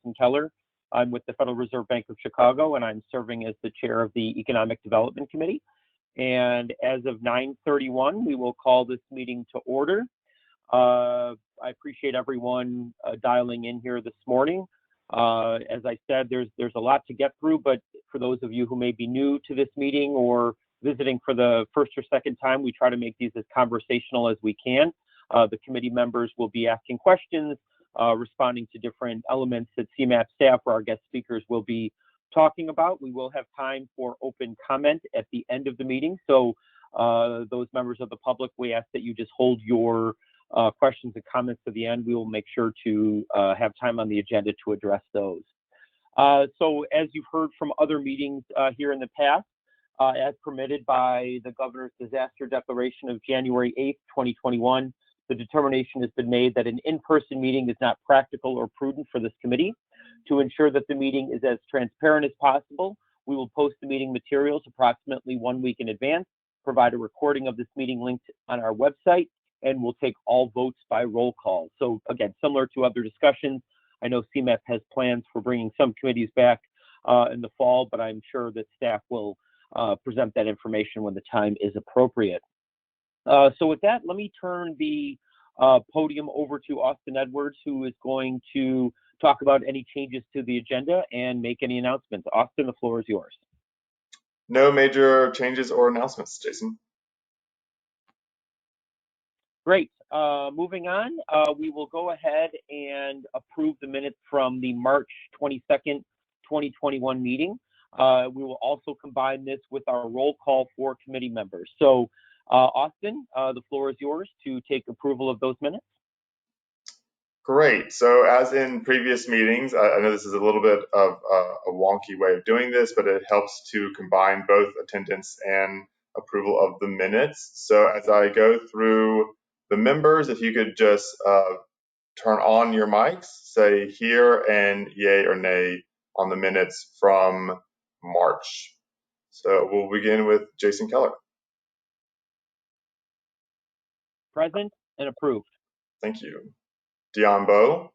Jason Keller. I'm with the Federal Reserve Bank of Chicago, and I'm serving as the chair of the Economic Development Committee. And as of 9:31, we will call this meeting to order. I appreciate everyone dialing in here this morning. As I said, there's a lot to get through, but for those of you who may be new to this meeting or visiting for the first or second time, we try to make these as conversational as we can. The committee members will be asking questions, responding to different elements that CMAP staff or our guest speakers will be talking about. We will have time for open comment at the end of the meeting. So those members of the public, we ask that you just hold your questions and comments to the end. We will make sure to have time on the agenda to address those. So as you've heard from other meetings here in the past, as permitted by the governor's disaster declaration of January 8th, 2021, the determination has been made that an in-person meeting is not practical or prudent for this committee. To ensure that the meeting is as transparent as possible, we will post the meeting materials approximately 1 week in advance, provide a recording of this meeting linked on our website, and we'll take all votes by roll call. So again, similar to other discussions, I know CMAP has plans for bringing some committees back in the fall, but I'm sure that staff will present that information when the time is appropriate. So with that, let me turn the podium over to Austin Edwards, who is going to talk about any changes to the agenda and make any announcements. Austin, the floor is yours. No major changes or announcements, Jason. Great. Moving on, we will go ahead and approve the minutes from the March 22nd, 2021 meeting. We will also combine this with our roll call for committee members. So Austin, the floor is yours to take approval of those minutes. Great. So as in previous meetings, I know this is a little bit of a wonky way of doing this, but it helps to combine both attendance and approval of the minutes. So as I go through the members, if you could just turn on your mics, say here and yay or nay on the minutes from March. So we'll begin with Jason Keller. Present and approved. Thank you. Dion Bowe.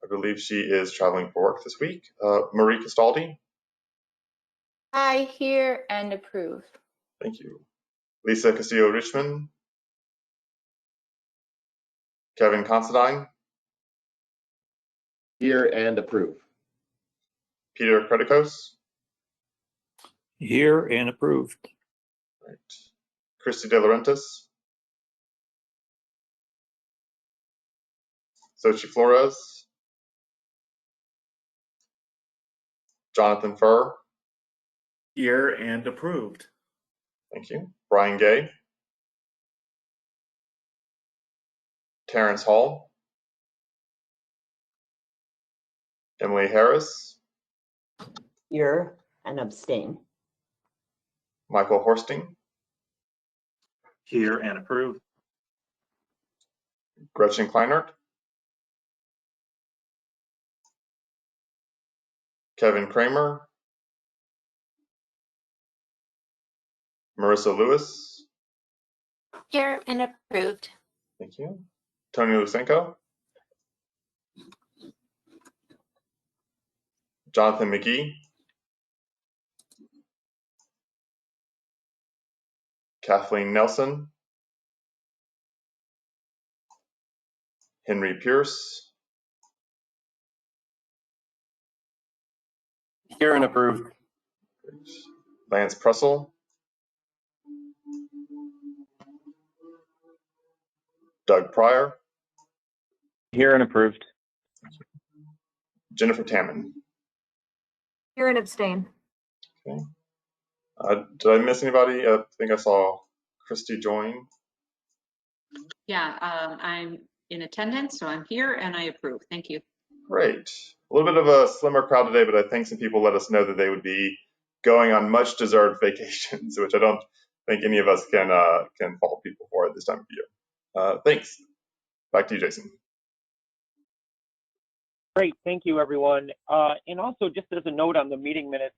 I believe she is traveling for work this week. Marie Castaldi. I hear and approve. Thank you. Lisa Castillo Richmond. Kevin Considine. Hear and approve. Peter Kretikos. Hear and approved. Right. Christy De Laurentiis. Xochitl Flores. Jonathan Furr. Hear and approved. Thank you. Brian Gay. Terrence Hall. Emily Harris. Hear and abstain. Michael Horsting. Hear and approved. Gretchen Kleinert. Kevin Kramer. Marissa Lewis. Hear and approved. Thank you. Tony Lusenko. Jonathan McGee. Kathleen Nelson. Henry Pierce. Hear and approved. Lance Pressel. Doug Pryor. Hear and approved. Jennifer Tammon. Hear and abstain. Okay. Did I miss anybody? I think I saw Christy join. Yeah, I'm in attendance, so I'm here and I approve. Thank you. Great. A little bit of a slimmer crowd today, but I think some people let us know that they would be going on much deserved vacations, which I don't think any of us can fault people for at this time of year. Thanks. Back to you, Jason. Great, thank you, everyone. And also, just as a note on the meeting minutes,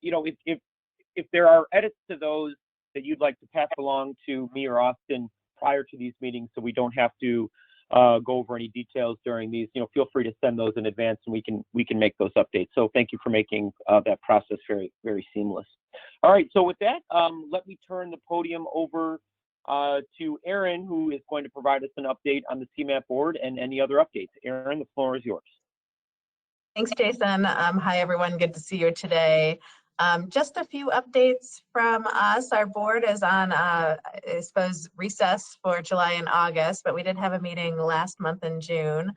you know, if there are edits to those that you'd like to pass along to me or Austin prior to these meetings, so we don't have to go over any details during these, feel free to send those in advance and we can make those updates. So thank you for making that process very, very seamless. All right, so with that, let me turn the podium over to Aaron, who is going to provide us an update on the CMAP board and any other updates. Aaron, the floor is yours. Thanks, Jason. Hi, everyone. Good to see you today. Just a few updates from us. Our board is on, I suppose, recess for July and August, but we did have a meeting last month in June.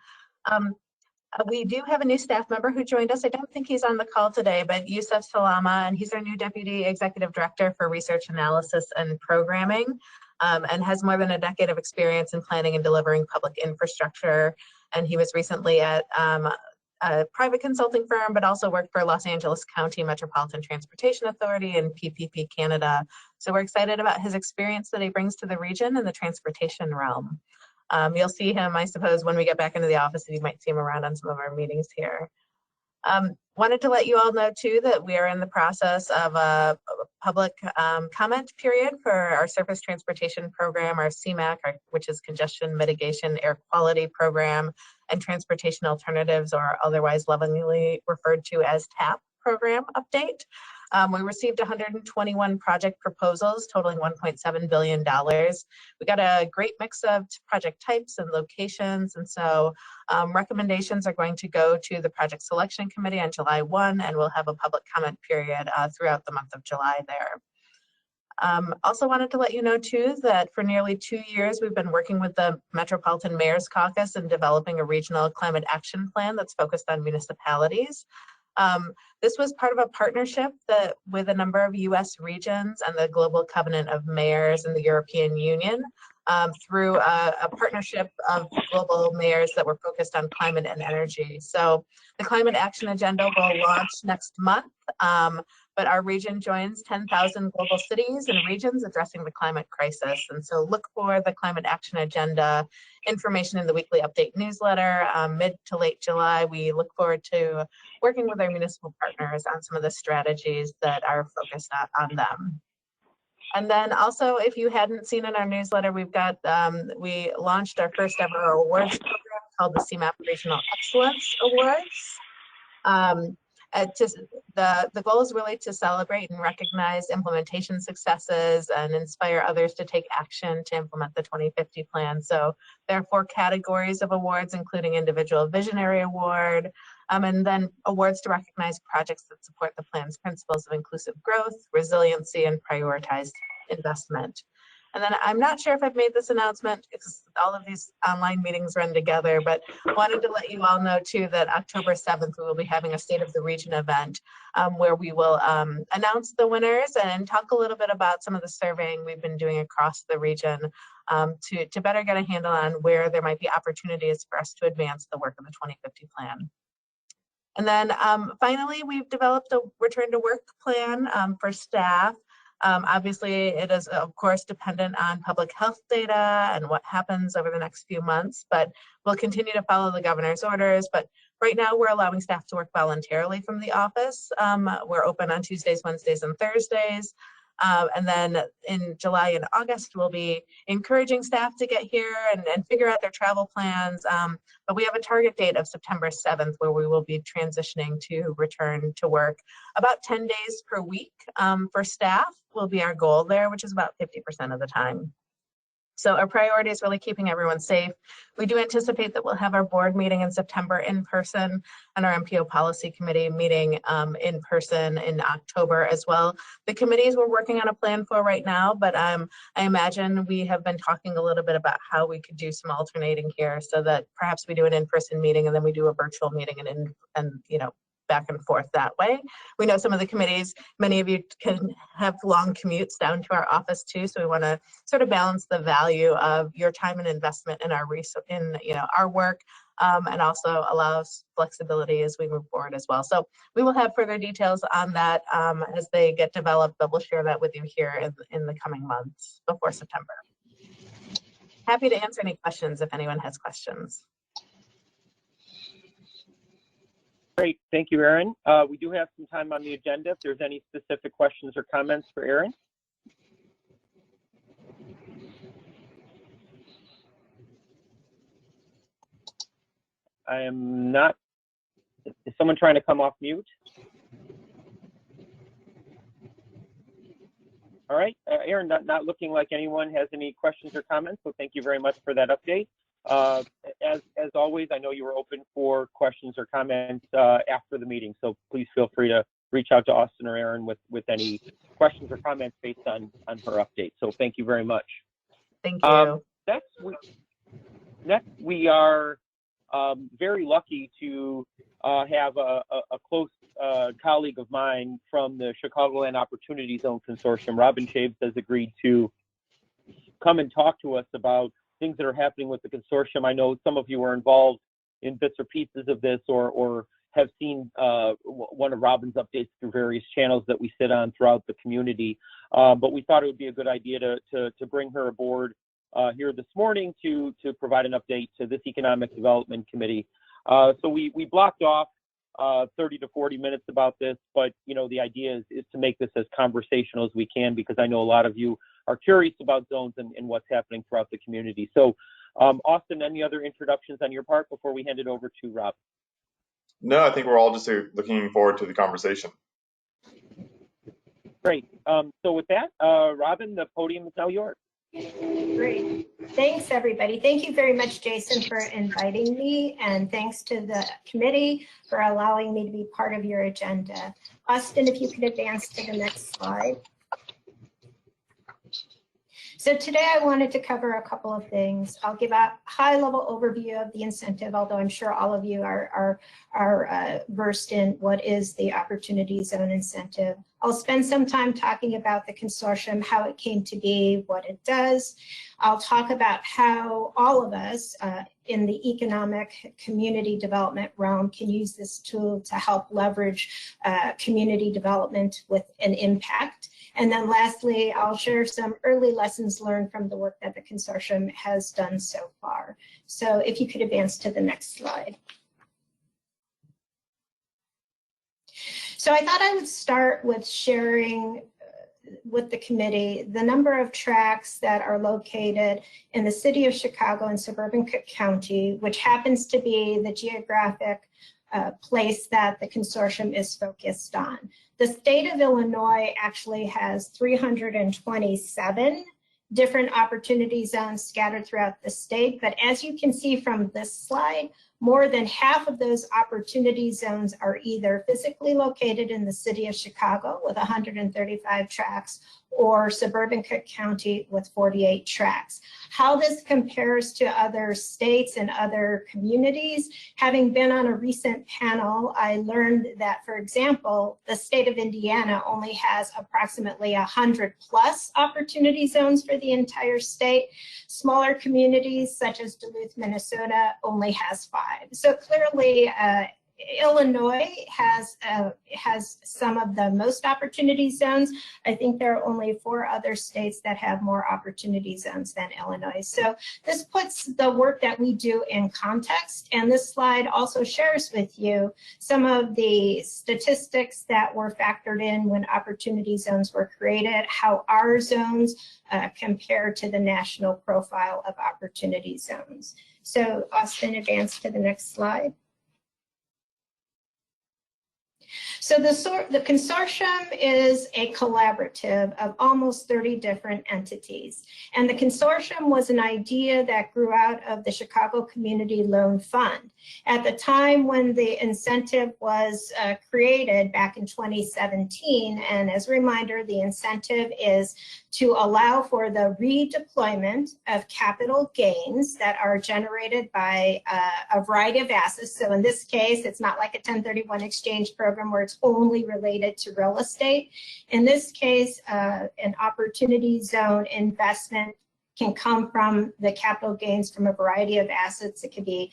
We do have a new staff member who joined us. I don't think he's on the call today, but Yusuf Salama, and he's our new Deputy Executive Director for Research Analysis and Programming, and has more than a decade of experience in planning and delivering public infrastructure. And he was recently at a private consulting firm, but also worked for Los Angeles County Metropolitan Transportation Authority and PPP Canada. So we're excited about his experience that he brings to the region in the transportation realm. You'll see him, I suppose, when we get back into the office, and you might see him around on some of our meetings here. Wanted to let you all know too that we are in the process of a public comment period for our Surface Transportation Program, our CMAQ, which is Congestion Mitigation Air Quality Program, and Transportation Alternatives, or otherwise lovingly referred to as TAP program update. We received 121 project proposals totaling $1.7 billion. We got a great mix of project types and locations, and so recommendations are going to go to the Project Selection Committee on July 1, and we'll have a public comment period throughout the month of July there. Also wanted to let you know too that for nearly 2 years we've been working with the Metropolitan Mayor's Caucus and developing a regional climate action plan that's focused on municipalities. This was part of a partnership with a number of U.S. regions and the Global Covenant of Mayors and the European Union through a partnership of global mayors that were focused on climate and energy. So the Climate Action Agenda will launch next month, but our region joins 10,000 global cities and regions addressing the climate crisis. And so look for the Climate Action Agenda information in the weekly update newsletter mid to late July. We look forward to working with our municipal partners on some of the strategies that are focused on them. And then also, if you hadn't seen in our newsletter, we've got, we launched our first ever awards program called the CMAP Regional Excellence Awards. The goal is really to celebrate and recognize implementation successes and inspire others to take action to implement the 2050 plan. So there are 4 categories of awards, including Individual Visionary Award, and then awards to recognize projects that support the plan's principles of inclusive growth, resiliency, and prioritized investment. And then I'm not sure if I've made this announcement because all of these online meetings run together, but wanted to let you all know too that October 7th, we will be having a State of the Region event where we will announce the winners and talk a little bit about some of the surveying we've been doing across the region to better get a handle on where there might be opportunities for us to advance the work of the 2050 plan. And then finally, we've developed a return to work plan for staff. Obviously, it is, of course, dependent on public health data and what happens over the next few months, but we'll continue to follow the governor's orders. But right now, we're allowing staff to work voluntarily from the office. We're open on Tuesdays, Wednesdays, and Thursdays. And then in July and August, we'll be encouraging staff to get here and figure out their travel plans. But we have a target date of September 7th where we will be transitioning to return to work. About 10 days per week for staff will be our goal there, which is about 50% of the time. So our priority is really keeping everyone safe. We do anticipate that we'll have our board meeting in September in person and our MPO policy committee meeting in person in October as well. The committees we're working on a plan for right now, but I imagine we have been talking a little bit about how we could do some alternating here so that perhaps we do an in-person meeting and then we do a virtual meeting and you know, back and forth that way. We know some of the committees, many of you can have long commutes down to our office too, so we want to sort of balance the value of your time and investment in our our work and also allows flexibility as we move forward as well. So we will have further details on that as they get developed, but we'll share that with you here in the coming months before September. Happy to answer any questions if anyone has questions. Great, thank you, Aaron. We do have some time on the agenda if there's any specific questions or comments for Aaron. I am not, is someone trying to come off mute? All right, Aaron, not looking like anyone has any questions or comments, so thank you very much for that update. As always, I know you were open for questions or comments after the meeting, so please feel free to reach out to Austin or Aaron with any questions or comments based on her update. So thank you very much. Thank you. Next, we are very lucky to have a close colleague of mine from the Chicagoland Opportunity Zone Consortium. Robin Chaves has agreed to come and talk to us about things that are happening with the consortium. I know some of you are involved in bits or pieces of this or have seen one of Robin's updates through various channels that we sit on throughout the community. But we thought it would be a good idea to bring her aboard here this morning to provide an update to this Economic Development Committee. So we blocked off 30 to 40 minutes about this, but you know, the idea is to make this as conversational as we can, because I know a lot of you are curious about zones and what's happening throughout the community. So Austin, any other introductions on your part before we hand it over to Rob? No, I think we're all just looking forward to the conversation. Great. So with that, Robin, the podium is now yours. Great. Thanks, everybody. Thank you very much, Jason, for inviting me, and thanks to the committee for allowing me to be part of your agenda. Austin, if you could advance to the next slide. So today I wanted to cover a couple of things. I'll give a high-level overview of the incentive, although I'm sure all of you are versed in what is the Opportunity Zone Incentive. I'll spend some time talking about the consortium, how it came to be, what it does. I'll talk about how all of us in the economic community development realm can use this tool to help leverage community development with an impact. And then lastly, I'll share some early lessons learned from the work that the consortium has done so far. So if you could advance to the next slide. So I thought I would start with sharing with the committee the number of tracks that are located in the city of Chicago and suburban Cook County, which happens to be the geographic place that the consortium is focused on. The state of Illinois actually has 327 different opportunity zones scattered throughout the state, but as you can see from this slide, more than half of those opportunity zones are either physically located in the city of Chicago with 135 tracks or suburban Cook County with 48 tracks. How this compares to other states and other communities, having been on a recent panel, I learned that, for example, the state of Indiana only has approximately 100 plus opportunity zones for the entire state. Smaller communities such as Duluth, Minnesota only has 5. So clearly, Illinois has some of the most opportunity zones. I think there are only 4 other states that have more opportunity zones than Illinois. So this puts the work that we do in context. And this slide also shares with you some of the statistics that were factored in when opportunity zones were created, how our zones compare to the national profile of opportunity zones. So Austin, advance to the next slide. So the consortium is a collaborative of almost 30 different entities. And the consortium was an idea that grew out of the Chicago Community Loan Fund. At the time when the incentive was created back in 2017, and as a reminder, the incentive is to allow for the redeployment of capital gains that are generated by a variety of assets. So in this case, it's not like a 1031 exchange program where it's only related to real estate. In this case, an opportunity zone investment can come from the capital gains from a variety of assets. It could be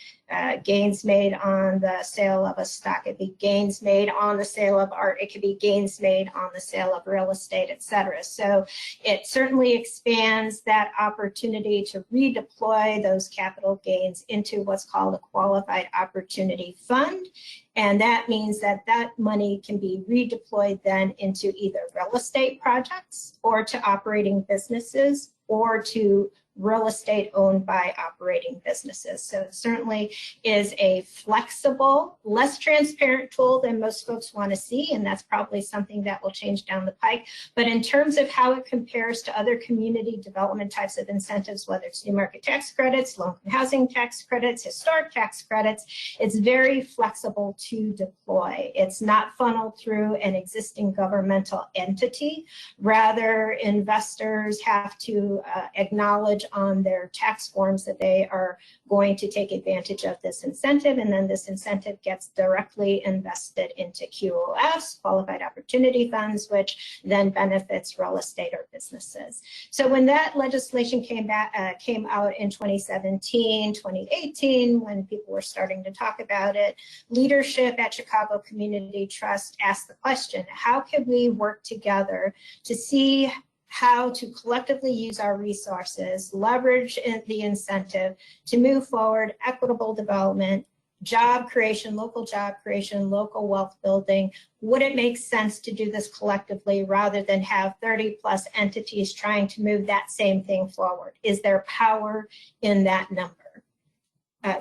gains made on the sale of a stock. It could be gains made on the sale of art. It could be gains made on the sale of real estate, et cetera. So it certainly expands that opportunity to redeploy those capital gains into what's called a qualified opportunity fund. And that means that that money can be redeployed then into either real estate projects or to operating businesses or to real estate owned by operating businesses. So it certainly is a flexible, less transparent tool than most folks want to see, and that's probably something that will change down the pike. But in terms of how it compares to other community development types of incentives, whether it's new market tax credits, low-income housing tax credits, historic tax credits, it's very flexible to deploy. It's not funneled through an existing governmental entity. Rather, investors have to acknowledge on their tax forms that they are going to take advantage of this incentive, and then this incentive gets directly invested into QOFs, qualified opportunity funds, which then benefits real estate or businesses. So when that legislation came out in 2017, 2018, when people were starting to talk about it, leadership at Chicago Community Trust asked the question, how can we work together to see how to collectively use our resources, leverage the incentive to move forward equitable development, job creation, local wealth building? Would it make sense to do this collectively rather than have 30+ entities trying to move that same thing forward? Is there power in that number?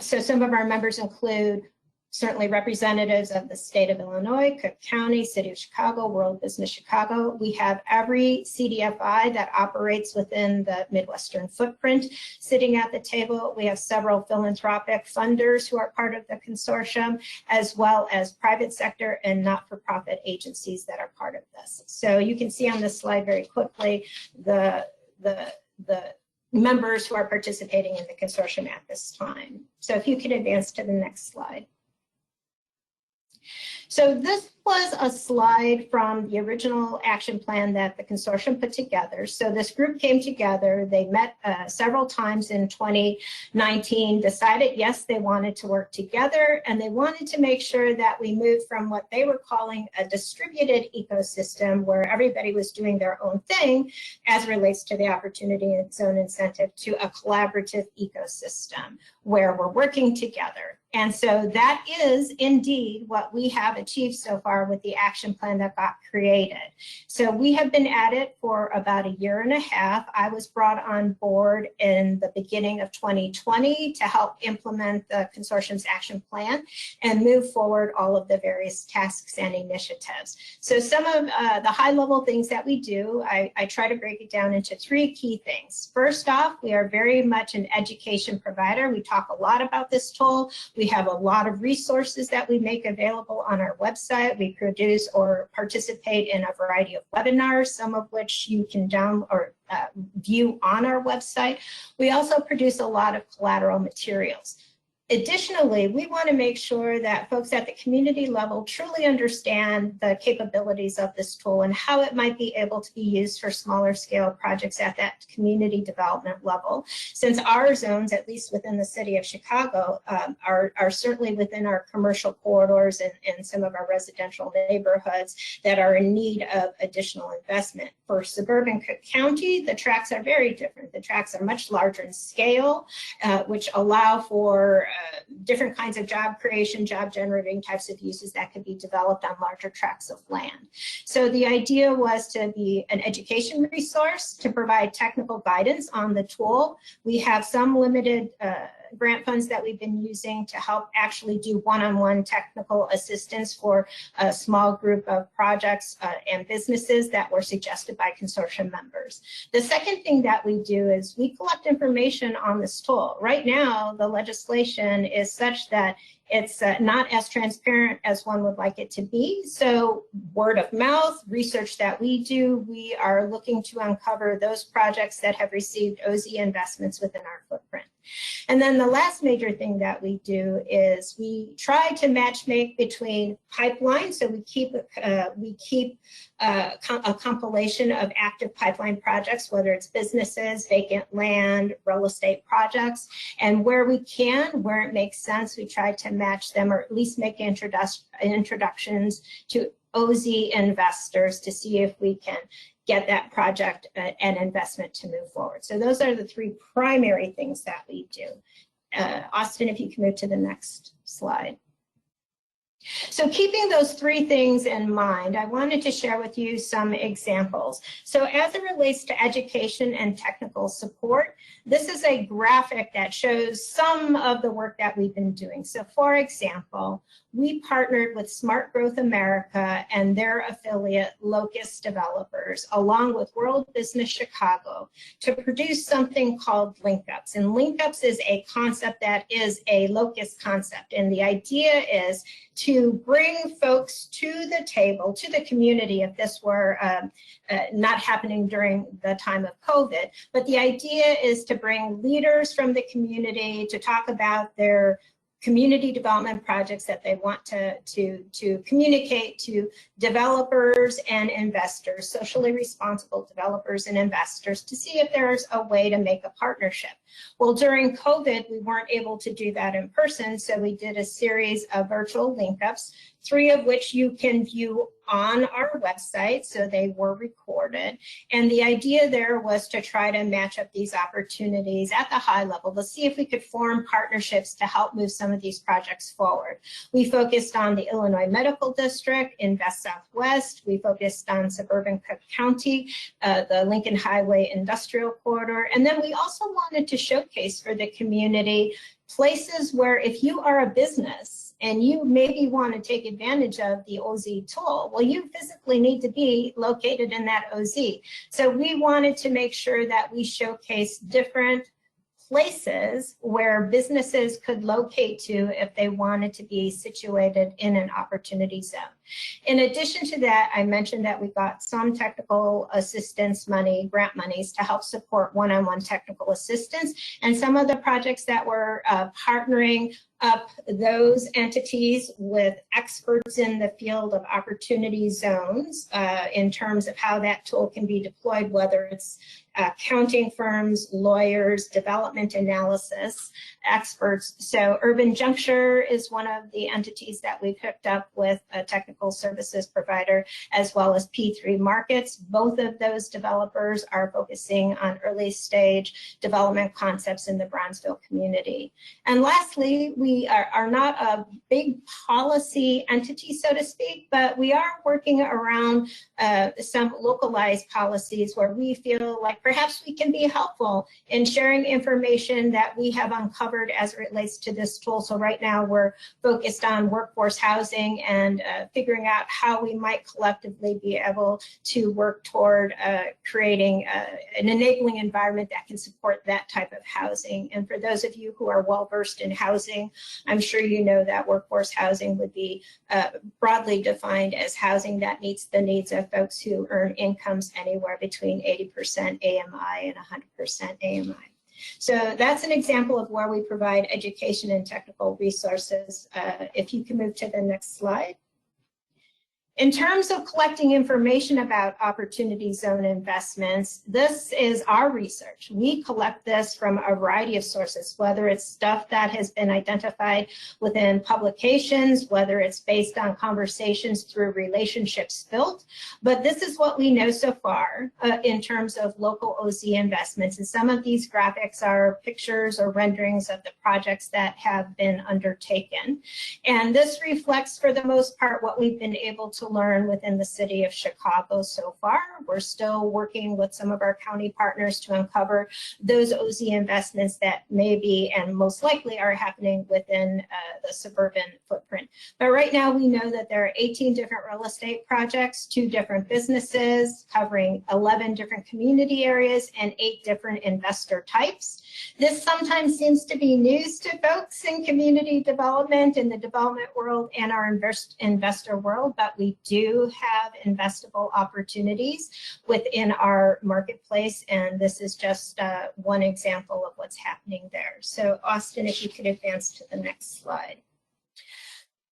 So some of our members include certainly representatives of the state of Illinois, Cook County, City of Chicago, World Business Chicago. We have every CDFI that operates within the Midwestern footprint sitting at the table. We have several philanthropic funders who are part of the consortium, as well as private sector and not-for-profit agencies that are part of this. So you can see on this slide very quickly the members who are participating in the consortium at this time. So if you could advance to the next slide. So this was a slide from the original action plan that the consortium put together. So this group came together, they met several times in 2019, decided yes, they wanted to work together, and they wanted to make sure that we moved from what they were calling a distributed ecosystem where everybody was doing their own thing as it relates to the opportunity zone incentive to a collaborative ecosystem where we're working together. And so that is indeed what we have achieved so far with the action plan that got created. So we have been at it for about 1.5 years. I was brought on board in the beginning of 2020 to help implement the consortium's action plan and move forward all of the various tasks and initiatives. So some of the high level things that we do, I try to break it down into 3 key things. First off, we are very much an education provider. We talk a lot about this tool. We have a lot of resources that we make available on our website. We produce or participate in a variety of webinars, some of which you can download or view on our website. We also produce a lot of collateral materials. Additionally, we want to make sure that folks at the community level truly understand the capabilities of this tool and how it might be able to be used for smaller scale projects at that community development level. Since our zones, at least within the city of Chicago, are certainly within our commercial corridors and some of our residential neighborhoods that are in need of additional investment. For suburban Cook County, the tracts are very different. The tracts are much larger in scale, which allow for different kinds of job creation, job generating types of uses that could be developed on larger tracts of land. So the idea was to be an education resource to provide technical guidance on the tool. We have some limited grant funds that we've been using to help actually do one-on-one technical assistance for a small group of projects and businesses that were suggested by consortium members. The second thing that we do is we collect information on this tool. Right now, the legislation is such that it's not as transparent as one would like it to be. So word of mouth, research that we do, we are looking to uncover those projects that have received OZ investments within our footprint. And then the last major thing that we do is we try to matchmake between pipelines. So we keep a compilation of active pipeline projects, whether it's businesses, vacant land, real estate projects, and where we can, where it makes sense, we try to match them or at least make introductions to OZ investors to see if we can get that project and investment to move forward. So those are the 3 primary things that we do. Austin, if you can move to the next slide. So keeping those three things in mind, I wanted to share with you some examples. So as it relates to education and technical support, this is a graphic that shows some of the work that we've been doing. So for example, we partnered with Smart Growth America and their affiliate Locust Developers, along with World Business Chicago, to produce something called LinkUps. And LinkUps is a concept that is a Locust concept. And the idea is to bring folks to the table, to the community, if this were not happening during the time of COVID. But the idea is to bring leaders from the community to talk about their community development projects that they want to communicate to developers and investors, socially responsible developers and investors, to see if there's a way to make a partnership. Well, during COVID, we weren't able to do that in person, so we did a series of virtual link-ups, 3 of which you can view on our website, so they were recorded. And the idea there was to try to match up these opportunities at the high level to see if we could form partnerships to help move some of these projects forward. We focused on the Illinois Medical District, Invest Southwest. We focused on suburban Cook County, the Lincoln Highway Industrial Corridor. And then we also wanted to showcase for the community places where if you are a business and you maybe want to take advantage of the OZ tool, well, you physically need to be located in that OZ. So we wanted to make sure that we showcase different places where businesses could locate to if they wanted to be situated in an opportunity zone. In addition to that, I mentioned that we got some technical assistance money, grant monies, to help support one-on-one technical assistance. And some of the projects that were partnering up those entities with experts in the field of opportunity zones in terms of how that tool can be deployed, whether it's accounting firms, lawyers, development analysis experts. So Urban Juncture is one of the entities that we've hooked up with, a technical services provider, as well as P3 Markets. Both of those developers are focusing on early stage development concepts in the Bronzeville community. And lastly, we are not a big policy entity, so to speak, but we are working around some localized policies where we feel like perhaps we can be helpful in sharing information that we have uncovered as it relates to this tool. So right now we're focused on workforce housing and figuring out how we might collectively be able to work toward creating an enabling environment that can support that type of housing. And for those of you who are well versed in housing, I'm sure you know that workforce housing would be broadly defined as housing that meets the needs of folks who earn incomes anywhere between 80% AMI and 100% AMI. So that's an example of where we provide education and technical resources. If you can move to the next slide. In terms of collecting information about opportunity zone investments, this is our research. We collect this from a variety of sources, whether it's stuff that has been identified within publications, whether it's based on conversations through relationships built. But this is what we know so far in terms of local OZ investments. And some of these graphics are pictures or renderings of the projects that have been undertaken. And this reflects, for the most part, what we've been able to learn within the city of Chicago so far. We're still working with some of our county partners to uncover those OZ investments that may be and most likely are happening within the suburban footprint. But right now we know that there are 18 different real estate projects, 2 different businesses covering 11 different community areas and 8 different investor types. This sometimes seems to be news to folks in community development, in the development world and our investor world, but we do have investable opportunities within our marketplace, and this is just one example of what's happening there. So Austin, if you could advance to the next slide.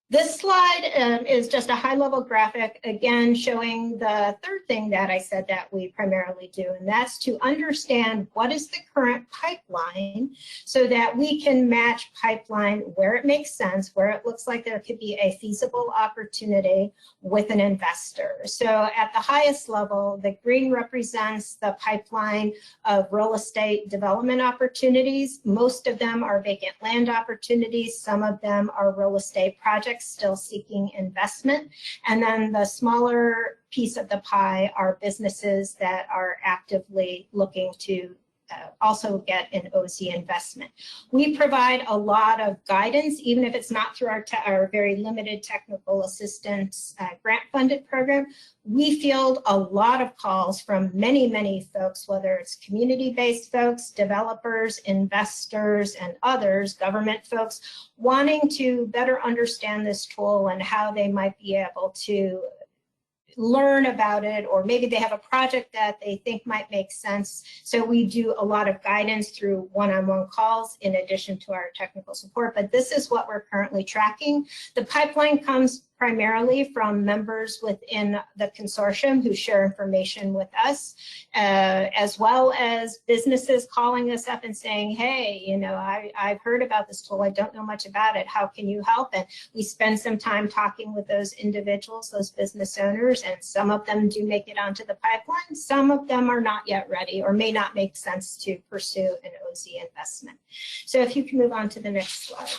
This slide is just a high-level graphic, again, showing the third thing that I said that we primarily do, and that's to understand what is the current pipeline so that we can match pipeline where it makes sense, where it looks like there could be a feasible opportunity with an investor. So at the highest level, the green represents the pipeline of real estate development opportunities. Most of them are vacant land opportunities. Some of them are real estate project projects still seeking investment. And then the smaller piece of the pie are businesses that are actively looking to also get an OZ investment. We provide a lot of guidance, even if it's not through our very limited technical assistance grant funded program. We field a lot of calls from many, many folks, whether it's community-based folks, developers, investors, and others, government folks, wanting to better understand this tool and how they might be able to learn about it, or maybe they have a project that they think might make sense. So we do a lot of guidance through one-on-one calls in addition to our technical support, but this is what we're currently tracking. The pipeline comes primarily from members within the consortium who share information with us, as well as businesses calling us up and saying, hey, you know, I've heard about this tool, I don't know much about it, how can you help? And we spend some time talking with those individuals, those business owners, and some of them do make it onto the pipeline, some of them are not yet ready or may not make sense to pursue an OZ investment. So if you can move on to the next slide.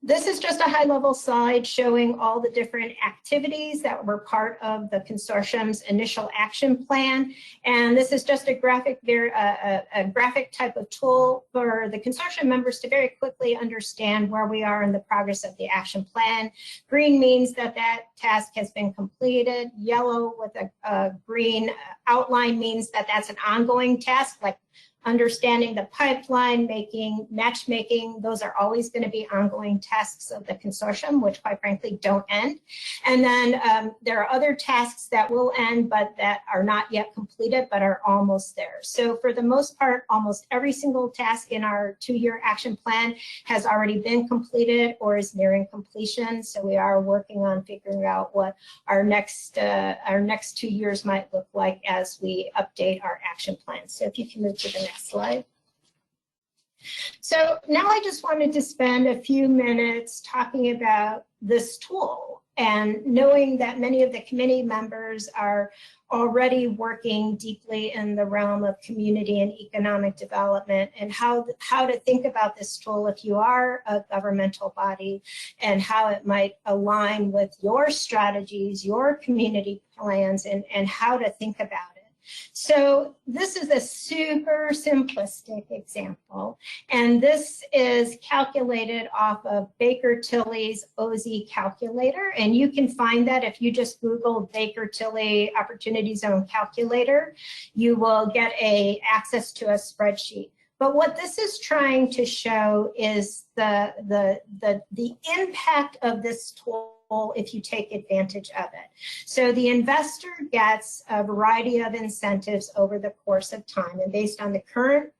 This is just a high-level slide showing all the different activities that were part of the consortium's initial action plan. And this is just a graphic type of tool for the consortium members to very quickly understand where we are in the progress of the action plan. Green means that that task has been completed. Yellow with a green outline means that that's an ongoing task, like understanding the pipeline, matchmaking, those are always going to be ongoing tasks of the consortium, which quite frankly don't end. And then there are other tasks that will end, but that are not yet completed, but are almost there. So for the most part, almost every single task in our 2-year action plan has already been completed or is nearing completion. So we are working on figuring out what our next 2 years might look like as we update our action plan. So if you can move to the next slide. So now I just wanted to spend a few minutes talking about this tool, and knowing that many of the committee members are already working deeply in the realm of community and economic development, and how to think about this tool if you are a governmental body, and how it might align with your strategies, your community plans, and how to think about it. So this is a super simplistic example, and this is calculated off of Baker Tilly's OZ calculator, and you can find that if you just Google Baker Tilly Opportunity Zone Calculator, you will get access to a spreadsheet. But what this is trying to show is the impact of this tool if you take advantage of it. So the investor gets a variety of incentives over the course of time, and based on the current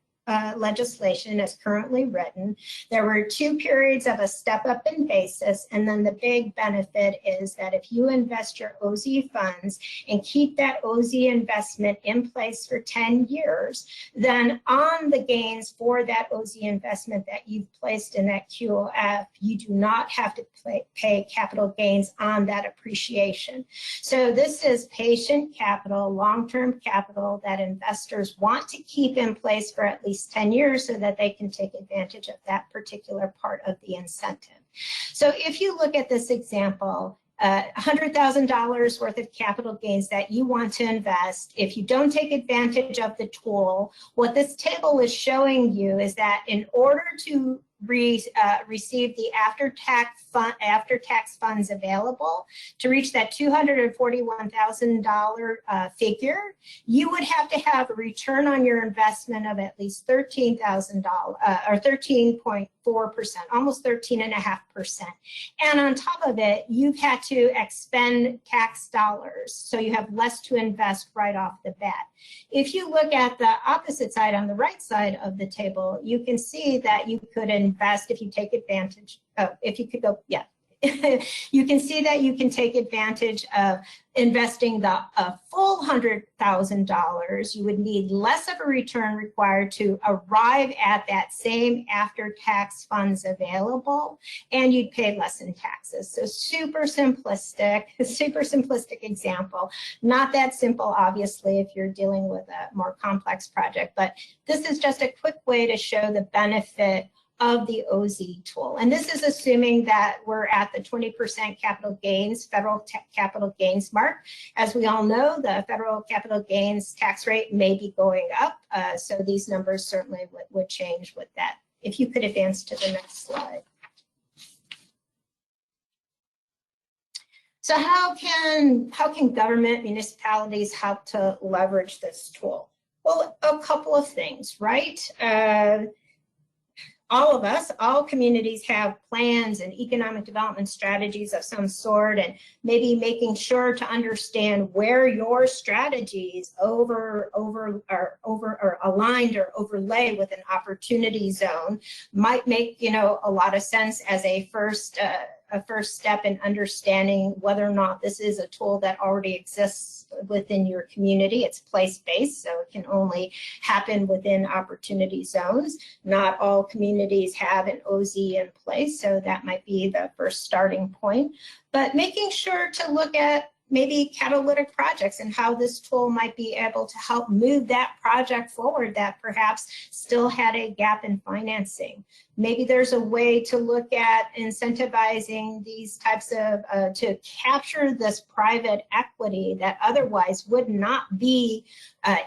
legislation as currently written, there were 2 periods of a step up in basis, and then the big benefit is that if you invest your OZ funds and keep that OZ investment in place for 10 years, then on the gains for that OZ investment that you've placed in that QOF, you do not have to pay capital gains on that appreciation. So this is patient capital, long-term capital that investors want to keep in place for at least 10 years so that they can take advantage of that particular part of the incentive. So if you look at this example, $100,000 worth of capital gains that you want to invest, if you don't take advantage of the tool, what this table is showing you is that in order to receive the after-tax funds available to reach that $241,000 figure, you would have to have a return on your investment of at least $13,000 or 13.4%, almost 13.5%. And on top of it, you've had to expend tax dollars, so you have less to invest right off the bat. If you look at the opposite side, on the right side of the table, you can see that you could invest if you take advantage of, if you could go, yeah. You can see that you can take advantage of investing the full $100,000. You would need less of a return required to arrive at that same after-tax funds available, and you'd pay less in taxes. So super simplistic example. Not that simple, obviously, if you're dealing with a more complex project, but this is just a quick way to show the benefit of the OZ tool. And this is assuming that we're at the 20% capital gains, federal capital gains mark. As we all know, the federal capital gains tax rate may be going up, so these numbers certainly would change with that. If you could advance to the next slide. So how can government, municipalities help to leverage this tool? Well, a couple of things, right? All of us, all communities have plans and economic development strategies of some sort, and maybe making sure to understand where your strategies are aligned or overlay with an opportunity zone might make, a lot of sense as a first step in understanding whether or not this is a tool that already exists within your community. It's place-based, so it can only happen within opportunity zones. Not all communities have an OZ in place, so that might be the first starting point. But making sure to look at maybe catalytic projects and how this tool might be able to help move that project forward that perhaps still had a gap in financing. Maybe there's a way to look at incentivizing these types of, to capture this private equity that otherwise would not be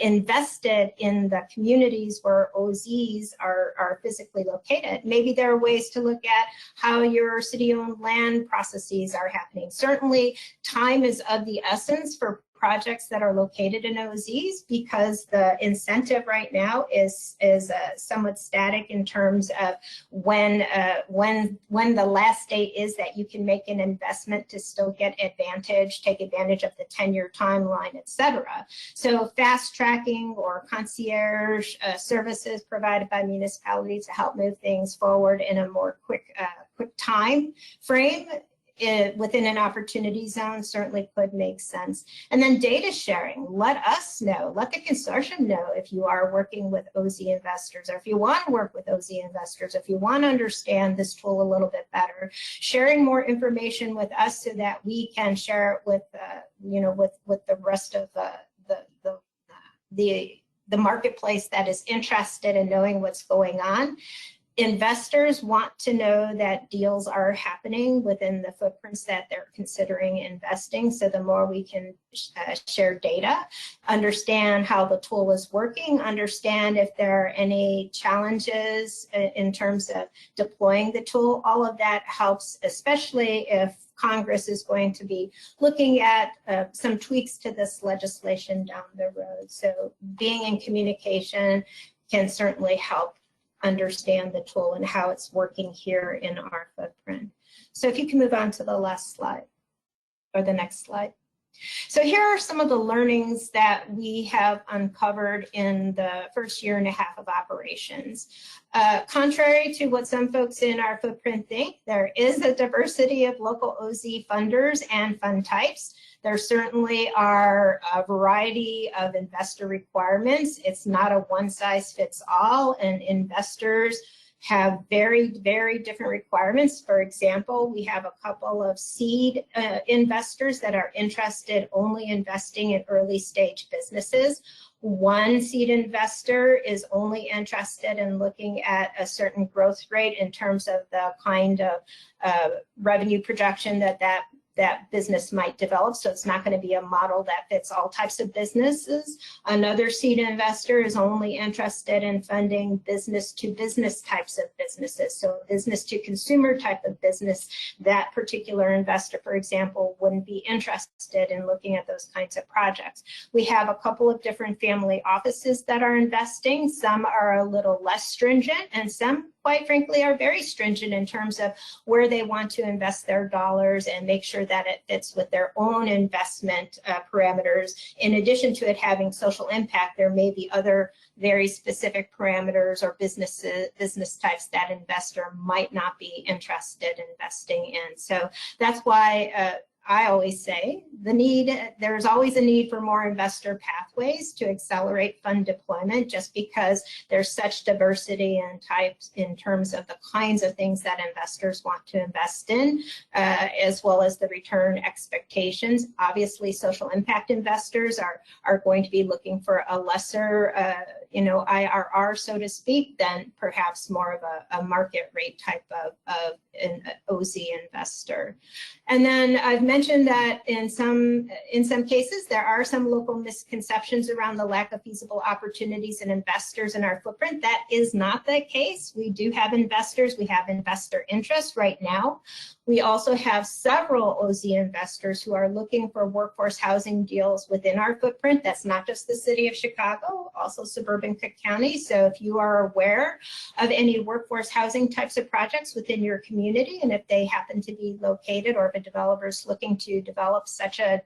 invested in the communities where OZs are physically located. Maybe there are ways to look at how your city-owned land processes are happening. Certainly, time is of the essence for projects that are located in OZs because the incentive right now is somewhat static in terms of when the last date is that you can make an investment to still get advantage, take advantage of the 10-year timeline, etc. So fast tracking or concierge services provided by municipalities to help move things forward in a more quick time frame within an opportunity zone certainly could make sense. And then data sharing, let us know, let the consortium know if you are working with OZ investors, or if you want to work with OZ investors, if you want to understand this tool a little bit better, sharing more information with us so that we can share it with, with the rest of the marketplace that is interested in knowing what's going on. Investors want to know that deals are happening within the footprints that they're considering investing. So the more we can share data, understand how the tool is working, understand if there are any challenges in terms of deploying the tool, all of that helps, especially if Congress is going to be looking at some tweaks to this legislation down the road. So being in communication can certainly help understand the tool and how it's working here in our footprint. So if you can move on to the last slide, or the next slide. So here are some of the learnings that we have uncovered in the first year and a half of operations. Contrary to what some folks in our footprint think, there is a diversity of local OZ funders and fund types. There certainly are a variety of investor requirements. It's not a one-size-fits-all, and investors have very, very different requirements. For example, we have a couple of seed investors that are interested only investing in early stage businesses. One seed investor is only interested in looking at a certain growth rate in terms of the kind of revenue projection that business might develop. So it's not going to be a model that fits all types of businesses. Another seed investor is only interested in funding business to business types of businesses. So business to consumer type of business, that particular investor, for example, wouldn't be interested in looking at those kinds of projects. We have a couple of different family offices that are investing. Some are a little less stringent, and some, quite frankly, are very stringent in terms of where they want to invest their dollars and make sure that it fits with their own investment parameters. In addition to it having social impact, there may be other very specific parameters or business types that investor might not be interested in investing in. So that's why I always say there's always a need for more investor pathways to accelerate fund deployment, just because there's such diversity and types in terms of the kinds of things that investors want to invest in, as well as the return expectations. Obviously, social impact investors are going to be looking for a lesser IRR, so to speak, than perhaps more of a market rate type of an OZ investor. And then I've mentioned that in some cases, there are some local misconceptions around the lack of feasible opportunities and investors in our footprint. That is not the case. We do have investors. We have investor interest right now. We also have several OZ investors who are looking for workforce housing deals within our footprint. That's not just the city of Chicago, also suburban Cook County. So if you are aware of any workforce housing types of projects within your community, and if they happen to be located, or if a developer is looking to develop such a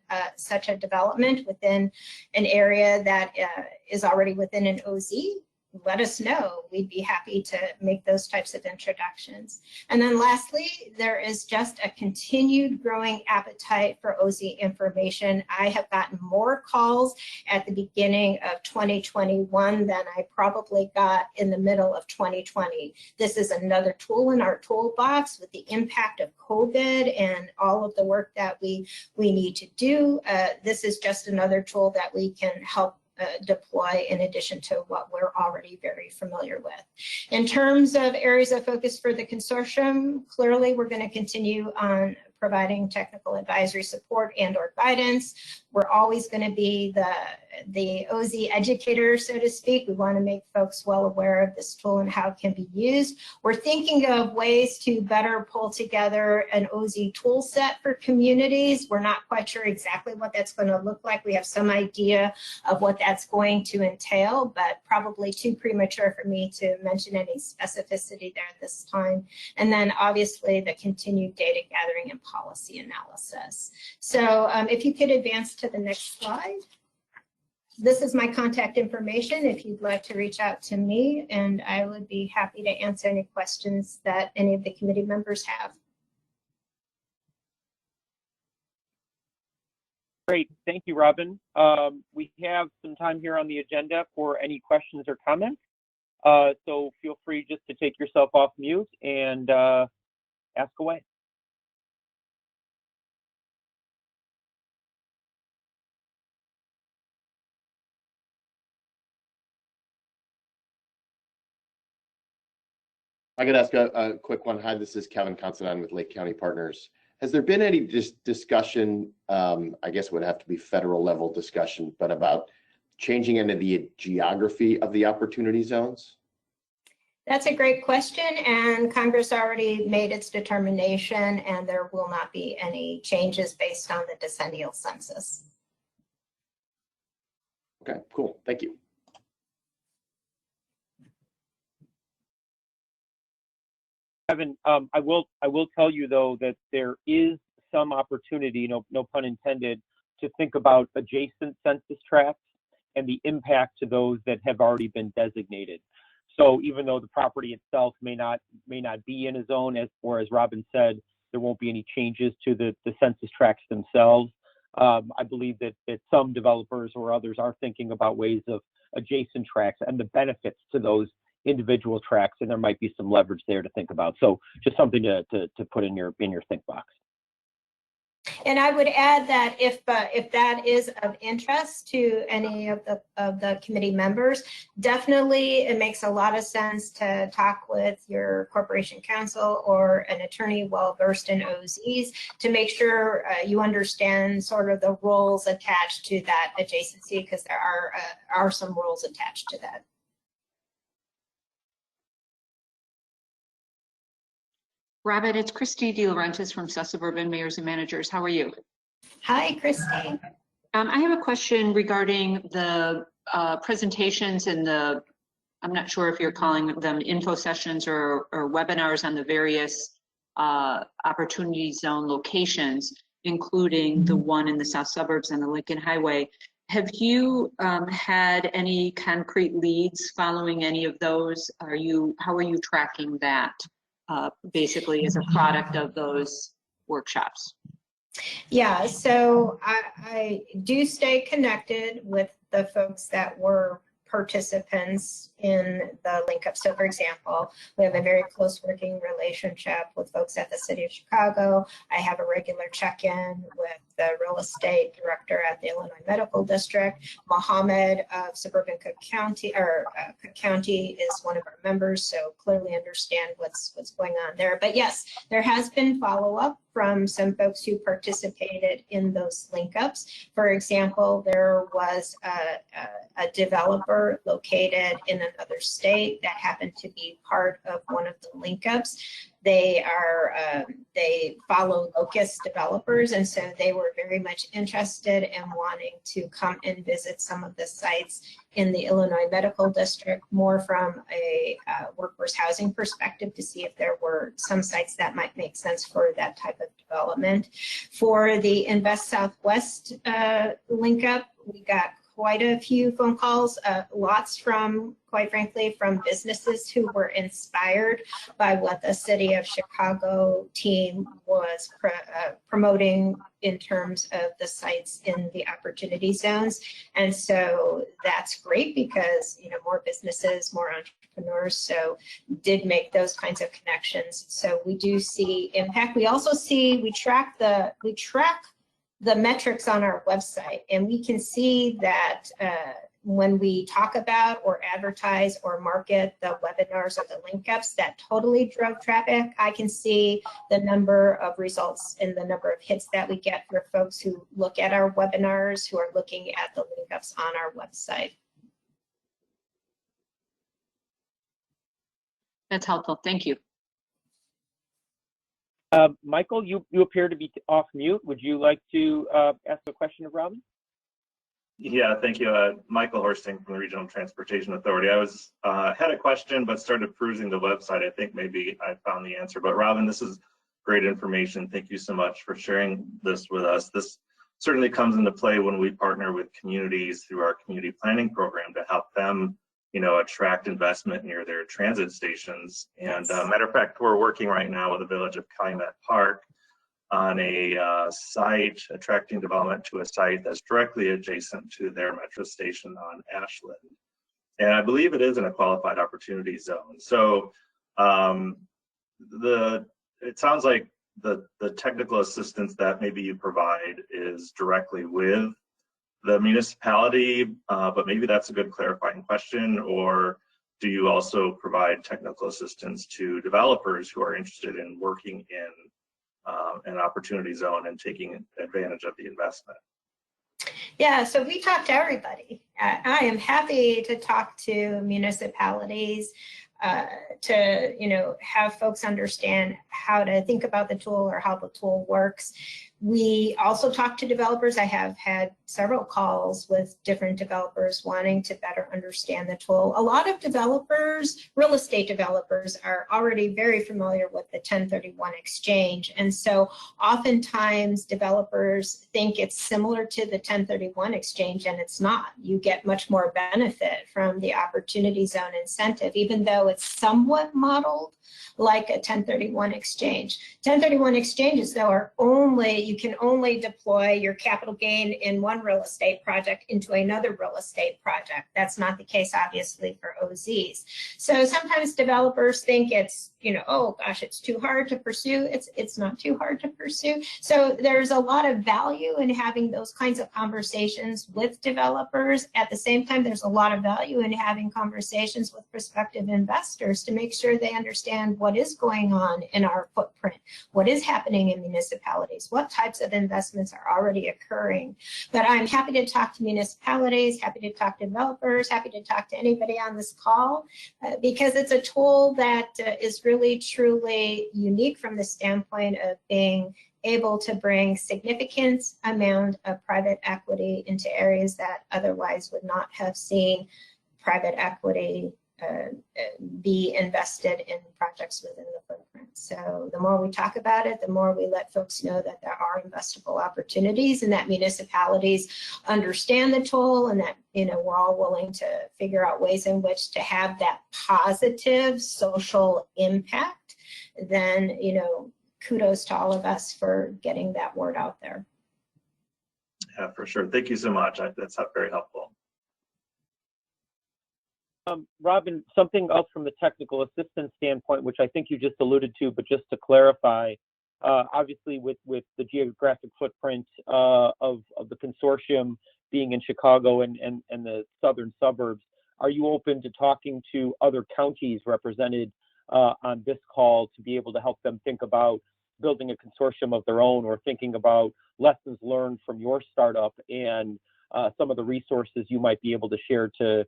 development within an area that is already within an OZ, let us know. We'd be happy to make those types of introductions. And then lastly, there is just a continued growing appetite for OZ information. I have gotten more calls at the beginning of 2021 than I probably got in the middle of 2020. This is another tool in our toolbox with the impact of COVID and all of the work that we need to do. This is just another tool that we can help deploy in addition to what we're already very familiar with. In terms of areas of focus for the consortium, clearly we're going to continue on providing technical advisory support and or guidance. We're always going to be the OZ educator, so to speak. We want to make folks well aware of this tool and how it can be used. We're thinking of ways to better pull together an OZ tool set for communities. We're not quite sure exactly what that's going to look like. We have some idea of what that's going to entail, but probably too premature for me to mention any specificity there at this time. And then obviously the continued data gathering and policy analysis. So if you could advance to the next slide. This is my contact information if you'd like to reach out to me, and I would be happy to answer any questions that any of the committee members have. Great, thank you, Robin. We have some time here on the agenda for any questions or comments. So feel free just to take yourself off mute and ask away. I could ask a quick one. Hi, this is Kevin Considine with Lake County Partners. Has there been any discussion, I guess it would have to be federal level discussion, but about changing into the geography of the opportunity zones? That's a great question, and Congress already made its determination, and there will not be any changes based on the decennial census. Okay, cool. Thank you. Kevin, I will tell you though that there is some opportunity, no pun intended, to think about adjacent census tracts and the impact to those that have already been designated. So even though the property itself may not be in a zone, as Robin said, there won't be any changes to the census tracts themselves. I believe that some developers or others are thinking about ways of adjacent tracts and the benefits to those individual tracks, and there might be some leverage there to think about. So just something to put in your think box. And I would add that if that is of interest to any of the committee members, definitely it makes a lot of sense to talk with your corporation counsel or an attorney well versed in OZs to make sure you understand sort of the rules attached to that adjacency, because there are some rules attached to that. Robin, it's Christy De Laurentiis from Suburban Mayors and Managers. How are you? Hi, Christy. I have a question regarding the presentations and I'm not sure if you're calling them info sessions or webinars on the various opportunity zone locations, including the one in the south suburbs and the Lincoln Highway. Have you had any concrete leads following any of those? How are you tracking that? Basically as a product of those workshops? Yeah, so I do stay connected with the folks that were participants in the link up. So for example, we have a very close working relationship with folks at the City of Chicago. I have a regular check-in with the real estate director at the Illinois Medical District. Mohammed of suburban Cook County, or Cook County, is one of our members, so clearly understand what's going on there. But yes, there has been follow-up from some folks who participated in those link ups. For example, there was a developer located in another state that happened to be part of one of the link ups. They follow Locust developers, and so they were very much interested in wanting to come and visit some of the sites in the Illinois Medical District, more from a workforce housing perspective, to see if there were some sites that might make sense for that type of development. For the Invest Southwest link up, we got quite a few phone calls, lots from, quite frankly, from businesses who were inspired by what the City of Chicago team was promoting in terms of the sites in the opportunity zones. And so that's great because, you know, more businesses, more entrepreneurs, so did make those kinds of connections. So we do see impact. We also see, we track the metrics on our website, and we can see that when we talk about or advertise or market the webinars or the link ups, that totally drove traffic. I can see the number of results and the number of hits that we get for folks who look at our webinars, who are looking at the link ups on our website. That's helpful. Thank you. Michael, you appear to be off mute. Would you like to ask a question of Robin? Yeah, thank you. Michael Horsting from the Regional Transportation Authority. I was had a question, but started perusing the website. I think maybe I found the answer. But Robin, this is great information. Thank you so much for sharing this with us. This certainly comes into play when we partner with communities through our community planning program to help them, you know, attract investment near their transit stations. And matter of fact, we're working right now with the Village of Calumet Park on a site, attracting development to a site that's directly adjacent to their metro station on Ashland. And I believe it is in a qualified opportunity zone. So it sounds like the technical assistance that maybe you provide is directly with the municipality, but maybe that's a good clarifying question. Or do you also provide technical assistance to developers who are interested in working in an opportunity zone and taking advantage of the investment? Yeah, so we talk to everybody. I am happy to talk to municipalities, to, you know, have folks understand how to think about the tool or how the tool works. We also talk to developers. I have had several calls with different developers wanting to better understand the tool. A lot of developers, real estate developers, are already very familiar with the 1031 exchange. And so oftentimes developers think it's similar to the 1031 exchange, and it's not. You get much more benefit from the opportunity zone incentive, even though it's somewhat modeled like a 1031 exchange. 1031 exchanges, though, are only, you can only deploy your capital gain in one real estate project into another real estate project. That's not the case, obviously, for OZs. So sometimes developers think it's, you know, oh gosh, it's too hard to pursue. It's not too hard to pursue. So there's a lot of value in having those kinds of conversations with developers. At the same time, there's a lot of value in having conversations with prospective investors to make sure they understand what is going on in our footprint, what is happening in municipalities, what types of investments are already occurring. But I'm happy to talk to municipalities, happy to talk to developers, happy to talk to anybody on this call, because it's a tool that is really truly unique from the standpoint of being able to bring significant amount of private equity into areas that otherwise would not have seen private equity be invested in projects within the footprint. So the more we talk about it, the more we let folks know that there are investable opportunities and that municipalities understand the tool, and that, you know, we're all willing to figure out ways in which to have that positive social impact. Then, you know, kudos to all of us for getting that word out there. Yeah, for sure. Thank you so much. That's very helpful. Robin, something else from the technical assistance standpoint, which I think you just alluded to, but just to clarify, obviously with the geographic footprint of the consortium being in Chicago and the southern suburbs, are you open to talking to other counties represented on this call to be able to help them think about building a consortium of their own, or thinking about lessons learned from your startup and some of the resources you might be able to share to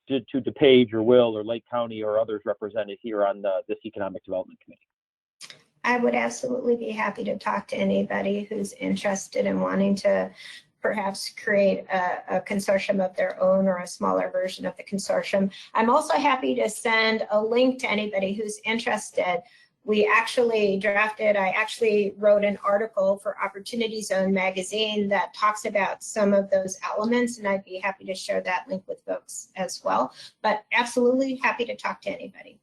DuPage or Will or Lake County or others represented here on this Economic Development Committee? I would absolutely be happy to talk to anybody who's interested in wanting to perhaps create a consortium of their own or a smaller version of the consortium. I'm also happy to send a link to anybody who's interested. I actually wrote an article for Opportunity Zone magazine that talks about some of those elements, and I'd be happy to share that link with folks as well. But absolutely happy to talk to anybody.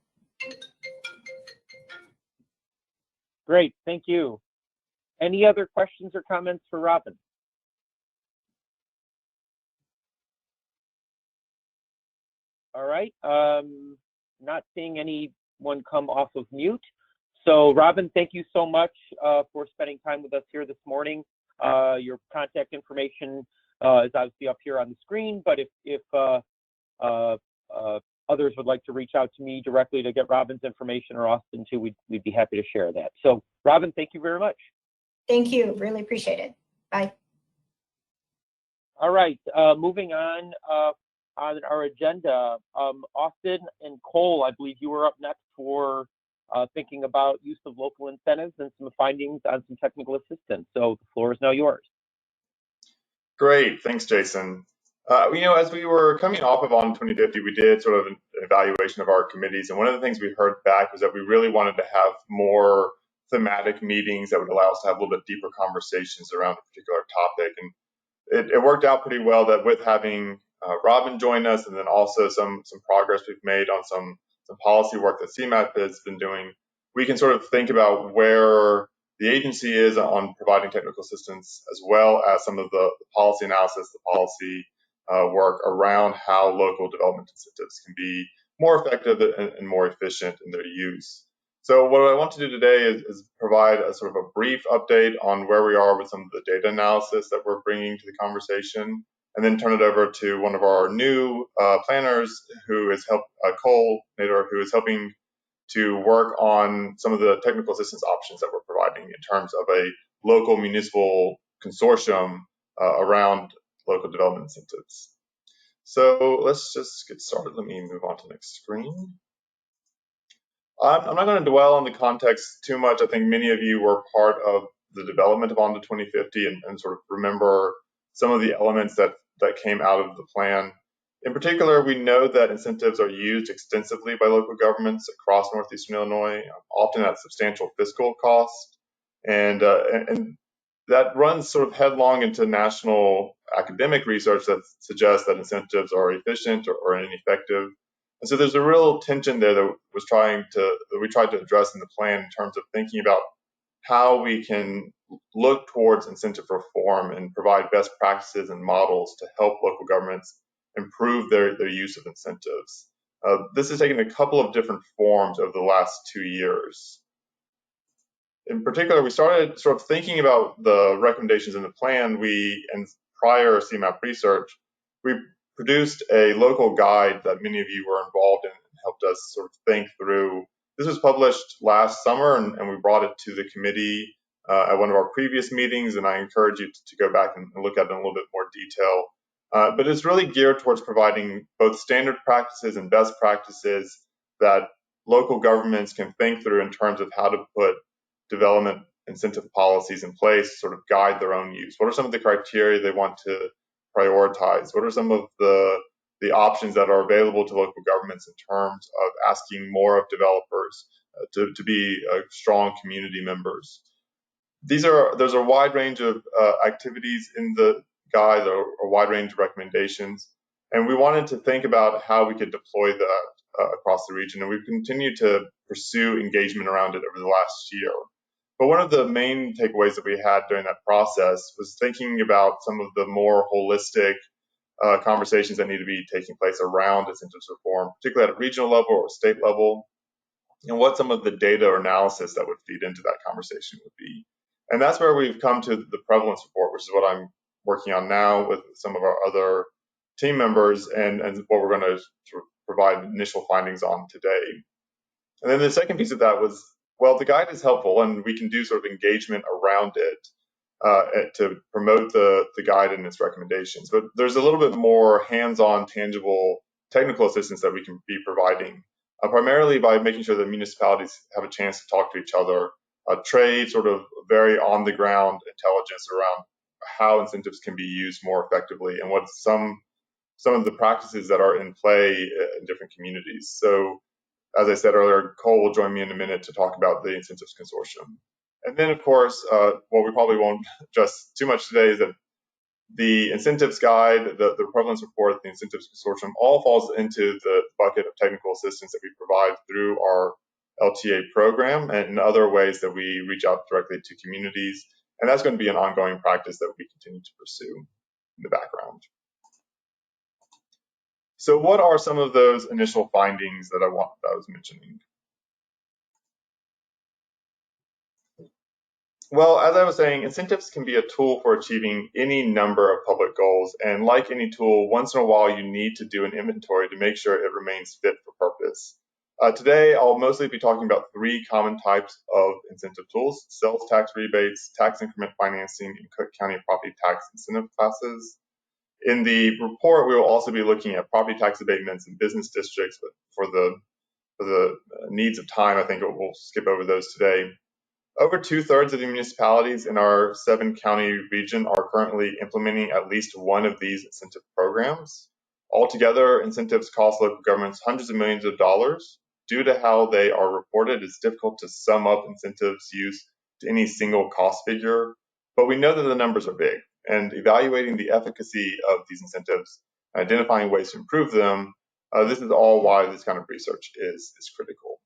Great, thank you. Any other questions or comments for Robin? All right, not seeing anyone come off of mute. So Robin, thank you so much for spending time with us here this morning. Your contact information is obviously up here on the screen, but if others would like to reach out to me directly to get Robin's information, or Austin too, we'd be happy to share that. So Robin, thank you very much. Thank you, really appreciate it. Bye. All right, moving on our agenda, Austin and Cole, I believe you were up next for thinking about use of local incentives and some findings on some technical assistance. So the floor is now yours. Great, thanks, Jason. As we were coming off of On 2050, we did sort of an evaluation of our committees, and one of the things we heard back was that we really wanted to have more thematic meetings that would allow us to have a little bit deeper conversations around a particular topic. And it worked out pretty well that with having Robin join us, and then also some progress we've made on some policy work that CMAP has been doing, we can sort of think about where the agency is on providing technical assistance, as well as some of the policy analysis, the policy work around how local development incentives can be more effective and more efficient in their use. So what I want to do today is provide a sort of a brief update on where we are with some of the data analysis that we're bringing to the conversation, and then turn it over to one of our new planners, who is Cole Nader, who is helping to work on some of the technical assistance options that we're providing in terms of a local municipal consortium around local development incentives. So let's just get started. Let me move on to the next screen. I'm not going to dwell on the context too much. I think many of you were part of the development of On to 2050 and sort of remember some of the elements that came out of the plan. In particular, we know that incentives are used extensively by local governments across Northeastern Illinois, often at substantial fiscal cost, and that runs sort of headlong into national academic research that suggests that incentives are efficient or ineffective. And so there's a real tension there that we tried to address in the plan in terms of thinking about how we can look towards incentive reform and provide best practices and models to help local governments improve their use of incentives. This has taken a couple of different forms over the last 2 years. In particular, we started sort of thinking about the recommendations in the plan. And prior CMAP research, we produced a local guide that many of you were involved in and helped us sort of think through. This was published last summer, and we brought it to the committee at one of our previous meetings, and I encourage you to go back and look at it in a little bit more detail. But it's really geared towards providing both standard practices and best practices that local governments can think through in terms of how to put development incentive policies in place to sort of guide their own use. What are some of the criteria they want to prioritize? What are some of the options that are available to local governments in terms of asking more of developers to be strong community members? There's a wide range of activities in the guide, or a wide range of recommendations, and we wanted to think about how we could deploy that across the region, and we've continued to pursue engagement around it over the last year. But one of the main takeaways that we had during that process was thinking about some of the more holistic conversations that need to be taking place around incentives reform, particularly at a regional level or state level, and what some of the data or analysis that would feed into that conversation would be. And that's where we've come to the prevalence report, which is what I'm working on now with some of our other team members, and what we're going to provide initial findings on today. And then the second piece of that was, well, the guide is helpful and we can do sort of engagement around it to promote the guide and its recommendations. But there's a little bit more hands-on, tangible technical assistance that we can be providing, primarily by making sure that municipalities have a chance to talk to each other, trade sort of very on-the-ground intelligence around how incentives can be used more effectively and what some of the practices that are in play in different communities. So, as I said earlier, Cole will join me in a minute to talk about the Incentives Consortium. And then, of course, what we probably won't address too much today is that the incentives guide, the prevalence report, the Incentives Consortium, all falls into the bucket of technical assistance that we provide through our LTA program and in other ways that we reach out directly to communities. And that's going to be an ongoing practice that we continue to pursue in the background. So what are some of those initial findings that I was mentioning? Well, as I was saying, incentives can be a tool for achieving any number of public goals. And like any tool, once in a while, you need to do an inventory to make sure it remains fit for purpose. Today, I'll mostly be talking about three common types of incentive tools: sales tax rebates, tax increment financing, and Cook County property tax incentive classes. In the report, we will also be looking at property tax abatements in business districts, but for the needs of time, I think we'll skip over those today. Over 2/3 of the municipalities in our 7-county region are currently implementing at least one of these incentive programs. Altogether, incentives cost local governments hundreds of millions of dollars. Due to how they are reported, it's difficult to sum up incentives used to any single cost figure, but we know that the numbers are big, and evaluating the efficacy of these incentives, identifying ways to improve them, this is all why this kind of research is critical.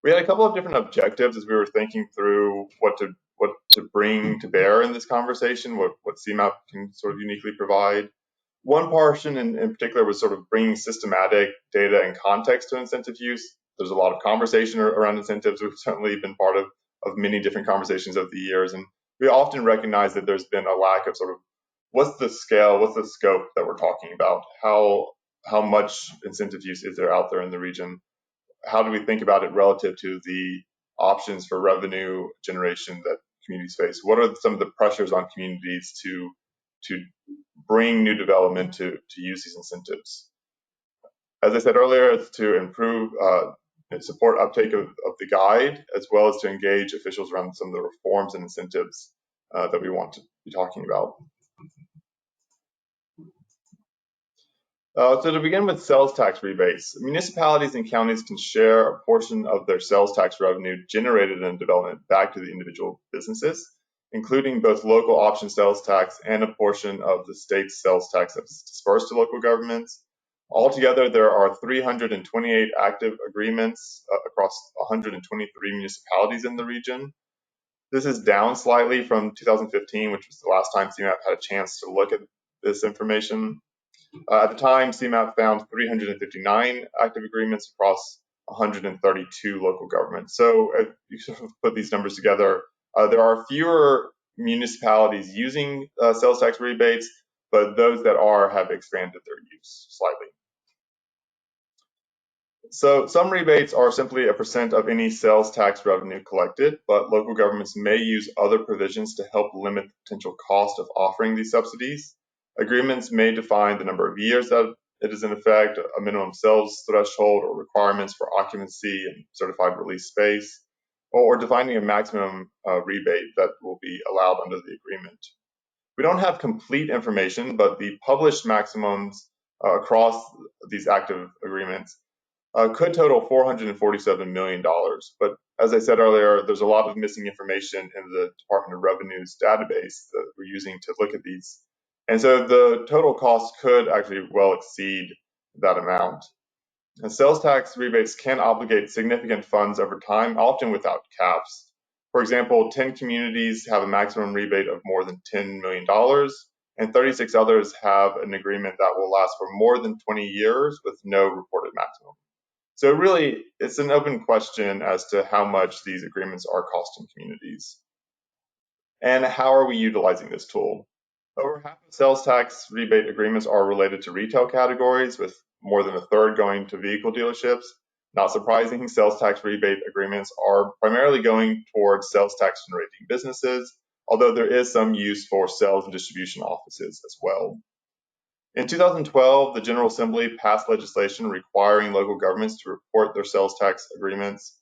We had a couple of different objectives as we were thinking through what to bring to bear in this conversation, what CMAP can sort of uniquely provide. One portion in particular was sort of bringing systematic data and context to incentive use. There's a lot of conversation around incentives. We've certainly been part of many different conversations over the years, and we often recognize that there's been a lack of sort of what's the scale, what's the scope that we're talking about, how much incentive use is there out there in the region. How do we think about it relative to the options for revenue generation that communities face? What are some of the pressures on communities to bring new development to use these incentives? As I said earlier, it's to improve and support uptake of the guide, as well as to engage officials around some of the reforms and incentives that we want to be talking about. So to begin with sales tax rebates, municipalities and counties can share a portion of their sales tax revenue generated in development back to the individual businesses, including both local option sales tax and a portion of the state's sales tax that's dispersed to local governments. Altogether, there are 328 active agreements across 123 municipalities in the region. This is down slightly from 2015, which was the last time CMAP had a chance to look at this information. At the time, CMAP found 359 active agreements across 132 local governments. So if you sort of put these numbers together, there are fewer municipalities using sales tax rebates, but those that are have expanded their use slightly. So some rebates are simply a percent of any sales tax revenue collected, but local governments may use other provisions to help limit the potential cost of offering these subsidies. Agreements may define the number of years that it is in effect, a minimum sales threshold or requirements for occupancy and certified release space, or defining a maximum rebate that will be allowed under the agreement. We don't have complete information, but the published maximums across these active agreements could total $447 million. But as I said earlier, there's a lot of missing information in the Department of Revenue's database that we're using to look at these. And so the total cost could actually well exceed that amount. And sales tax rebates can obligate significant funds over time, often without caps. For example, 10 communities have a maximum rebate of more than $10 million, and 36 others have an agreement that will last for more than 20 years with no reported maximum. So really, it's an open question as to how much these agreements are costing communities. And how are we utilizing this tool? Over half of sales tax rebate agreements are related to retail categories, with more than a third going to vehicle dealerships. Not surprising, sales tax rebate agreements are primarily going towards sales tax generating businesses, although there is some use for sales and distribution offices as well. In 2012, the General Assembly passed legislation requiring local governments to report their sales tax agreements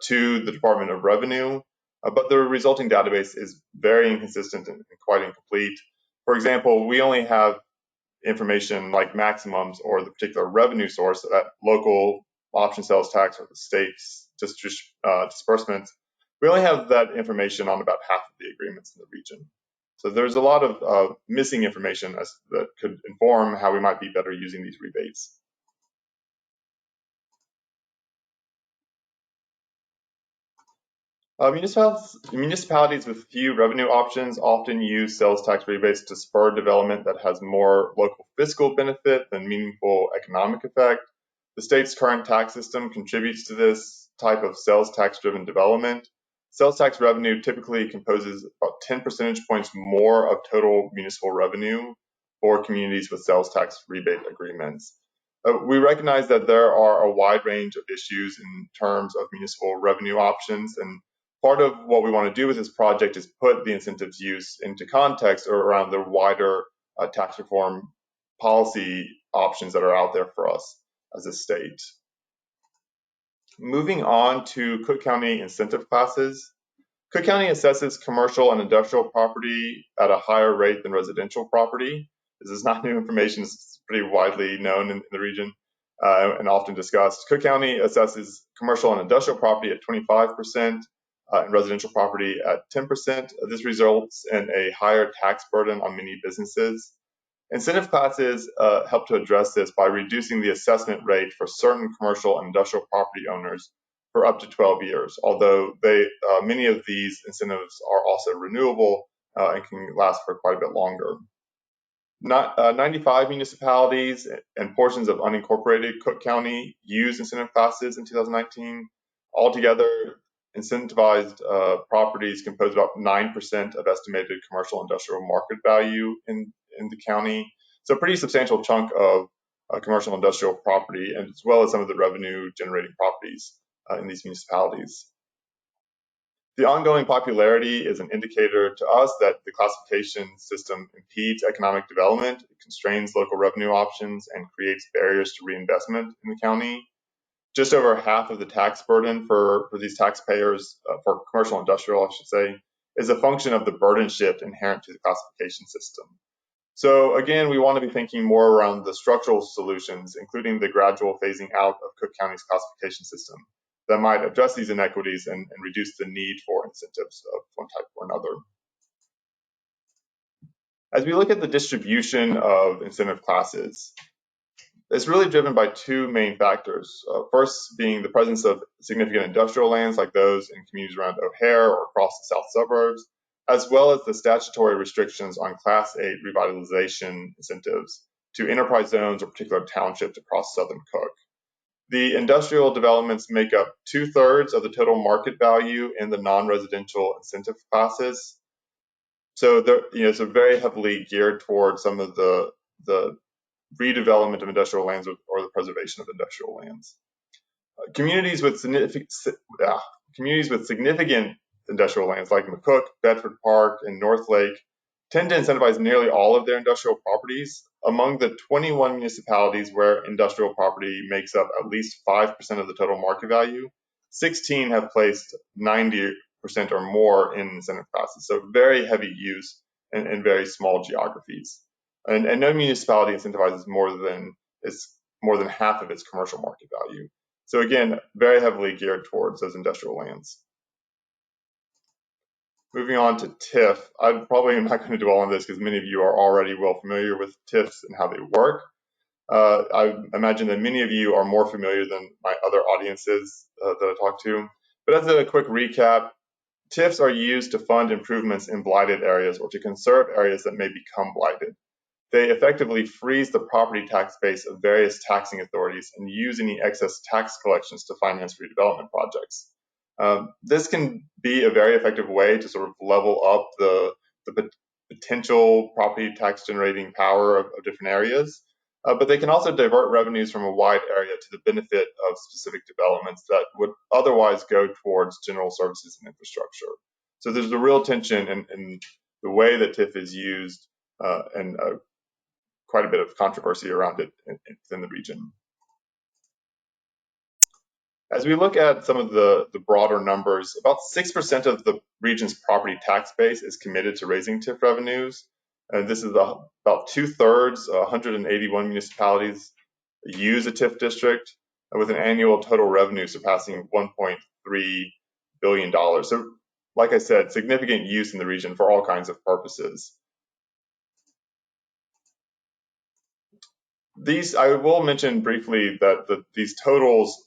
to the Department of Revenue, but the resulting database is very inconsistent and quite incomplete. For example, we only have information like maximums or the particular revenue source, that local option sales tax or the state's disbursements. We only have that information on about half of the agreements in the region. So there's a lot of missing information that could inform how we might be better using these rebates. Municipalities with few revenue options often use sales tax rebates to spur development that has more local fiscal benefit than meaningful economic effect. The state's current tax system contributes to this type of sales tax driven development. Sales tax revenue typically composes about 10 percentage points more of total municipal revenue for communities with sales tax rebate agreements. We recognize that there are a wide range of issues in terms of municipal revenue options, and part of what we want to do with this project is put the incentives use into context or around the wider tax reform policy options that are out there for us as a state. Moving on to Cook County incentive classes. Cook County assesses commercial and industrial property at a higher rate than residential property. This is not new information, it's pretty widely known in the region and often discussed. Cook County assesses commercial and industrial property at 25%. And residential property at 10%. This results in a higher tax burden on many businesses. Incentive classes help to address this by reducing the assessment rate for certain commercial and industrial property owners for up to 12 years, although many of these incentives are also renewable and can last for quite a bit longer. 95 municipalities and portions of unincorporated Cook County use incentive classes in 2019. Altogether, incentivized properties compose about 9% of estimated commercial industrial market value in the county. So a pretty substantial chunk of commercial industrial property, and as well as some of the revenue generating properties in these municipalities. The ongoing popularity is an indicator to us that the classification system impedes economic development, it constrains local revenue options, and creates barriers to reinvestment in the county. Just over half of the tax burden for these taxpayers, for commercial and industrial, I should say, is a function of the burden shift inherent to the classification system. So again, we want to be thinking more around the structural solutions, including the gradual phasing out of Cook County's classification system that might address these inequities and reduce the need for incentives of one type or another. As we look at the distribution of incentive classes, it's really driven by two main factors. First being the presence of significant industrial lands like those in communities around O'Hare or across the south suburbs, as well as the statutory restrictions on Class 8 revitalization incentives to enterprise zones or particular townships across southern Cook. The industrial developments make up 2/3 of the total market value in the non-residential incentive classes. So they're very heavily geared towards some of the redevelopment of industrial lands or the preservation of industrial lands. Communities with significant industrial lands like McCook, Bedford Park, and North Lake tend to incentivize nearly all of their industrial properties. Among the 21 municipalities where industrial property makes up at least 5% of the total market value, 16 have placed 90% or more in incentive classes. So very heavy use in very small geographies. And no municipality incentivizes more than half of its commercial market value. So again, very heavily geared towards those industrial lands. Moving on to TIF, I probably am not going to dwell on this because many of you are already well familiar with TIFs and how they work. I imagine that many of you are more familiar than my other audiences that I talk to. But as a quick recap, TIFs are used to fund improvements in blighted areas or to conserve areas that may become blighted. They effectively freeze the property tax base of various taxing authorities and use any excess tax collections to finance redevelopment projects. This can be a very effective way to sort of level up the potential property tax generating power of different areas, but they can also divert revenues from a wide area to the benefit of specific developments that would otherwise go towards general services and infrastructure. So there's a real tension in the way that TIF is used and quite a bit of controversy around it within the region. As we look at some of the broader numbers, about 6% of the region's property tax base is committed to raising TIF revenues. And this is about 2/3, 181 municipalities use a TIF district with an annual total revenue surpassing $1.3 billion. So like I said, significant use in the region for all kinds of purposes. I will mention briefly that these totals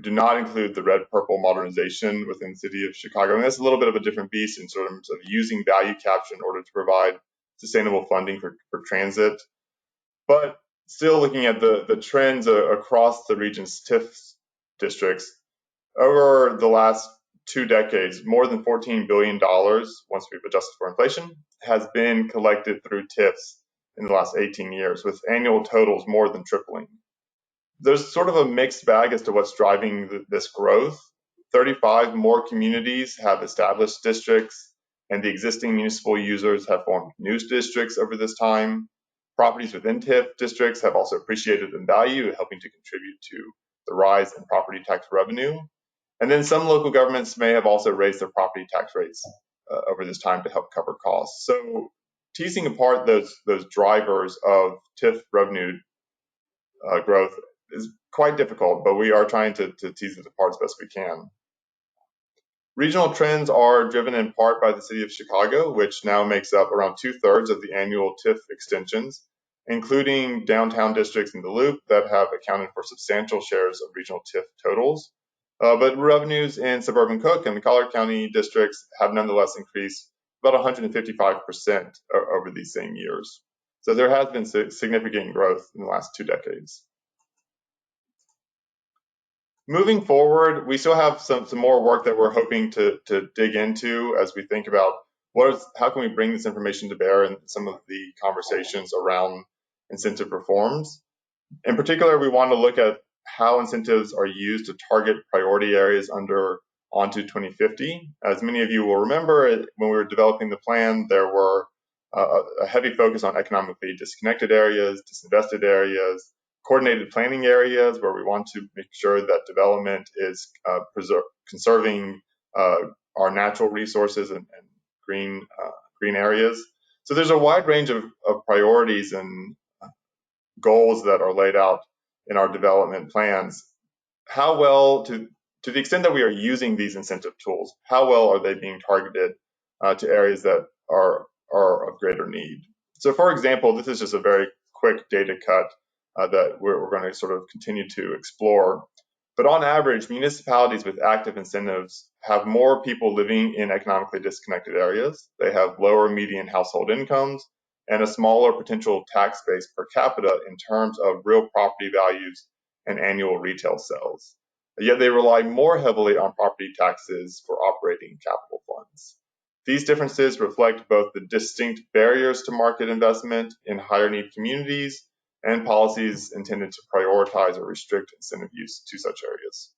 do not include the red-purple modernization within the city of Chicago. And that's a little bit of a different beast in terms of using value capture in order to provide sustainable funding for transit. But still looking at the trends across the region's TIF districts, over the last 2 decades, more than $14 billion, once we've adjusted for inflation, has been collected through TIFs in the last 18 years, with annual totals more than tripling. There's sort of a mixed bag as to what's driving this growth. 35 more communities have established districts, and the existing municipal users have formed new districts over this time. Properties within TIF districts have also appreciated in value, helping to contribute to the rise in property tax revenue. And then some local governments may have also raised their property tax rates over this time to help cover costs. So teasing apart those drivers of TIF revenue growth is quite difficult, but we are trying to tease it apart as best we can. Regional trends are driven in part by the city of Chicago, which now makes up around 2/3 of the annual TIF extensions, including downtown districts in the Loop that have accounted for substantial shares of regional TIF totals. But revenues in suburban Cook and the Collier County districts have nonetheless increased about 155% over these same years. So there has been significant growth in the last 2 decades. Moving forward, we still have some more work that we're hoping to dig into as we think about how can we bring this information to bear in some of the conversations around incentive reforms. In particular, we want to look at how incentives are used to target priority areas under Onto 2050. As many of you will remember, when we were developing the plan, there were a heavy focus on economically disconnected areas, disinvested areas, coordinated planning areas where we want to make sure that development is conserving our natural resources and green areas. So there's a wide range of priorities and goals that are laid out in our development plans. How well, to the extent that we are using these incentive tools, how well are they being targeted to areas that are of greater need? So for example, this is just a very quick data cut that we're going to sort of continue to explore. But on average, municipalities with active incentives have more people living in economically disconnected areas. They have lower median household incomes and a smaller potential tax base per capita in terms of real property values and annual retail sales. Yet they rely more heavily on property taxes for operating capital funds. These differences reflect both the distinct barriers to market investment in higher need communities and policies intended to prioritize or restrict incentive use to such areas.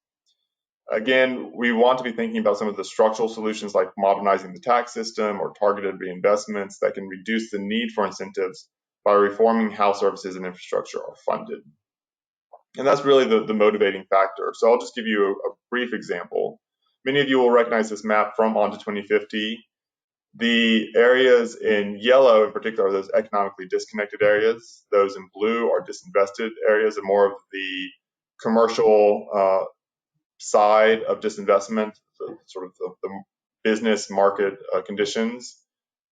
Again, we want to be thinking about some of the structural solutions like modernizing the tax system or targeted reinvestments that can reduce the need for incentives by reforming how services and infrastructure are funded. And that's really the motivating factor. So I'll just give you a brief example. Many of you will recognize this map from Onto 2050. The areas in yellow in particular are those economically disconnected areas. Those in blue are disinvested areas and more of the commercial side of disinvestment, sort of the business market conditions.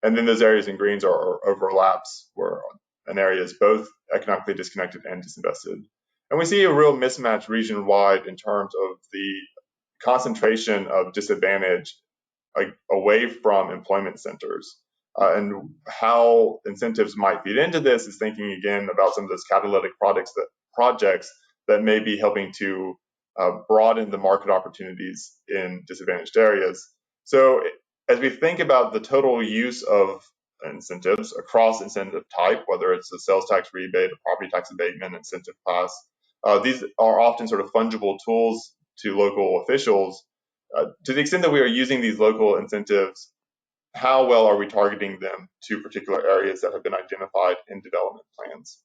And then those areas in greens are overlaps where an area is both economically disconnected and disinvested. And we see a real mismatch region-wide in terms of the concentration of disadvantage away from employment centers. And how incentives might feed into this is thinking again about some of those catalytic projects that may be helping to broaden the market opportunities in disadvantaged areas. So as we think about the total use of incentives across incentive type, whether it's a sales tax rebate, a property tax abatement, incentive class, these are often sort of fungible tools to local officials. To the extent that we are using these local incentives, how well are we targeting them to particular areas that have been identified in development plans?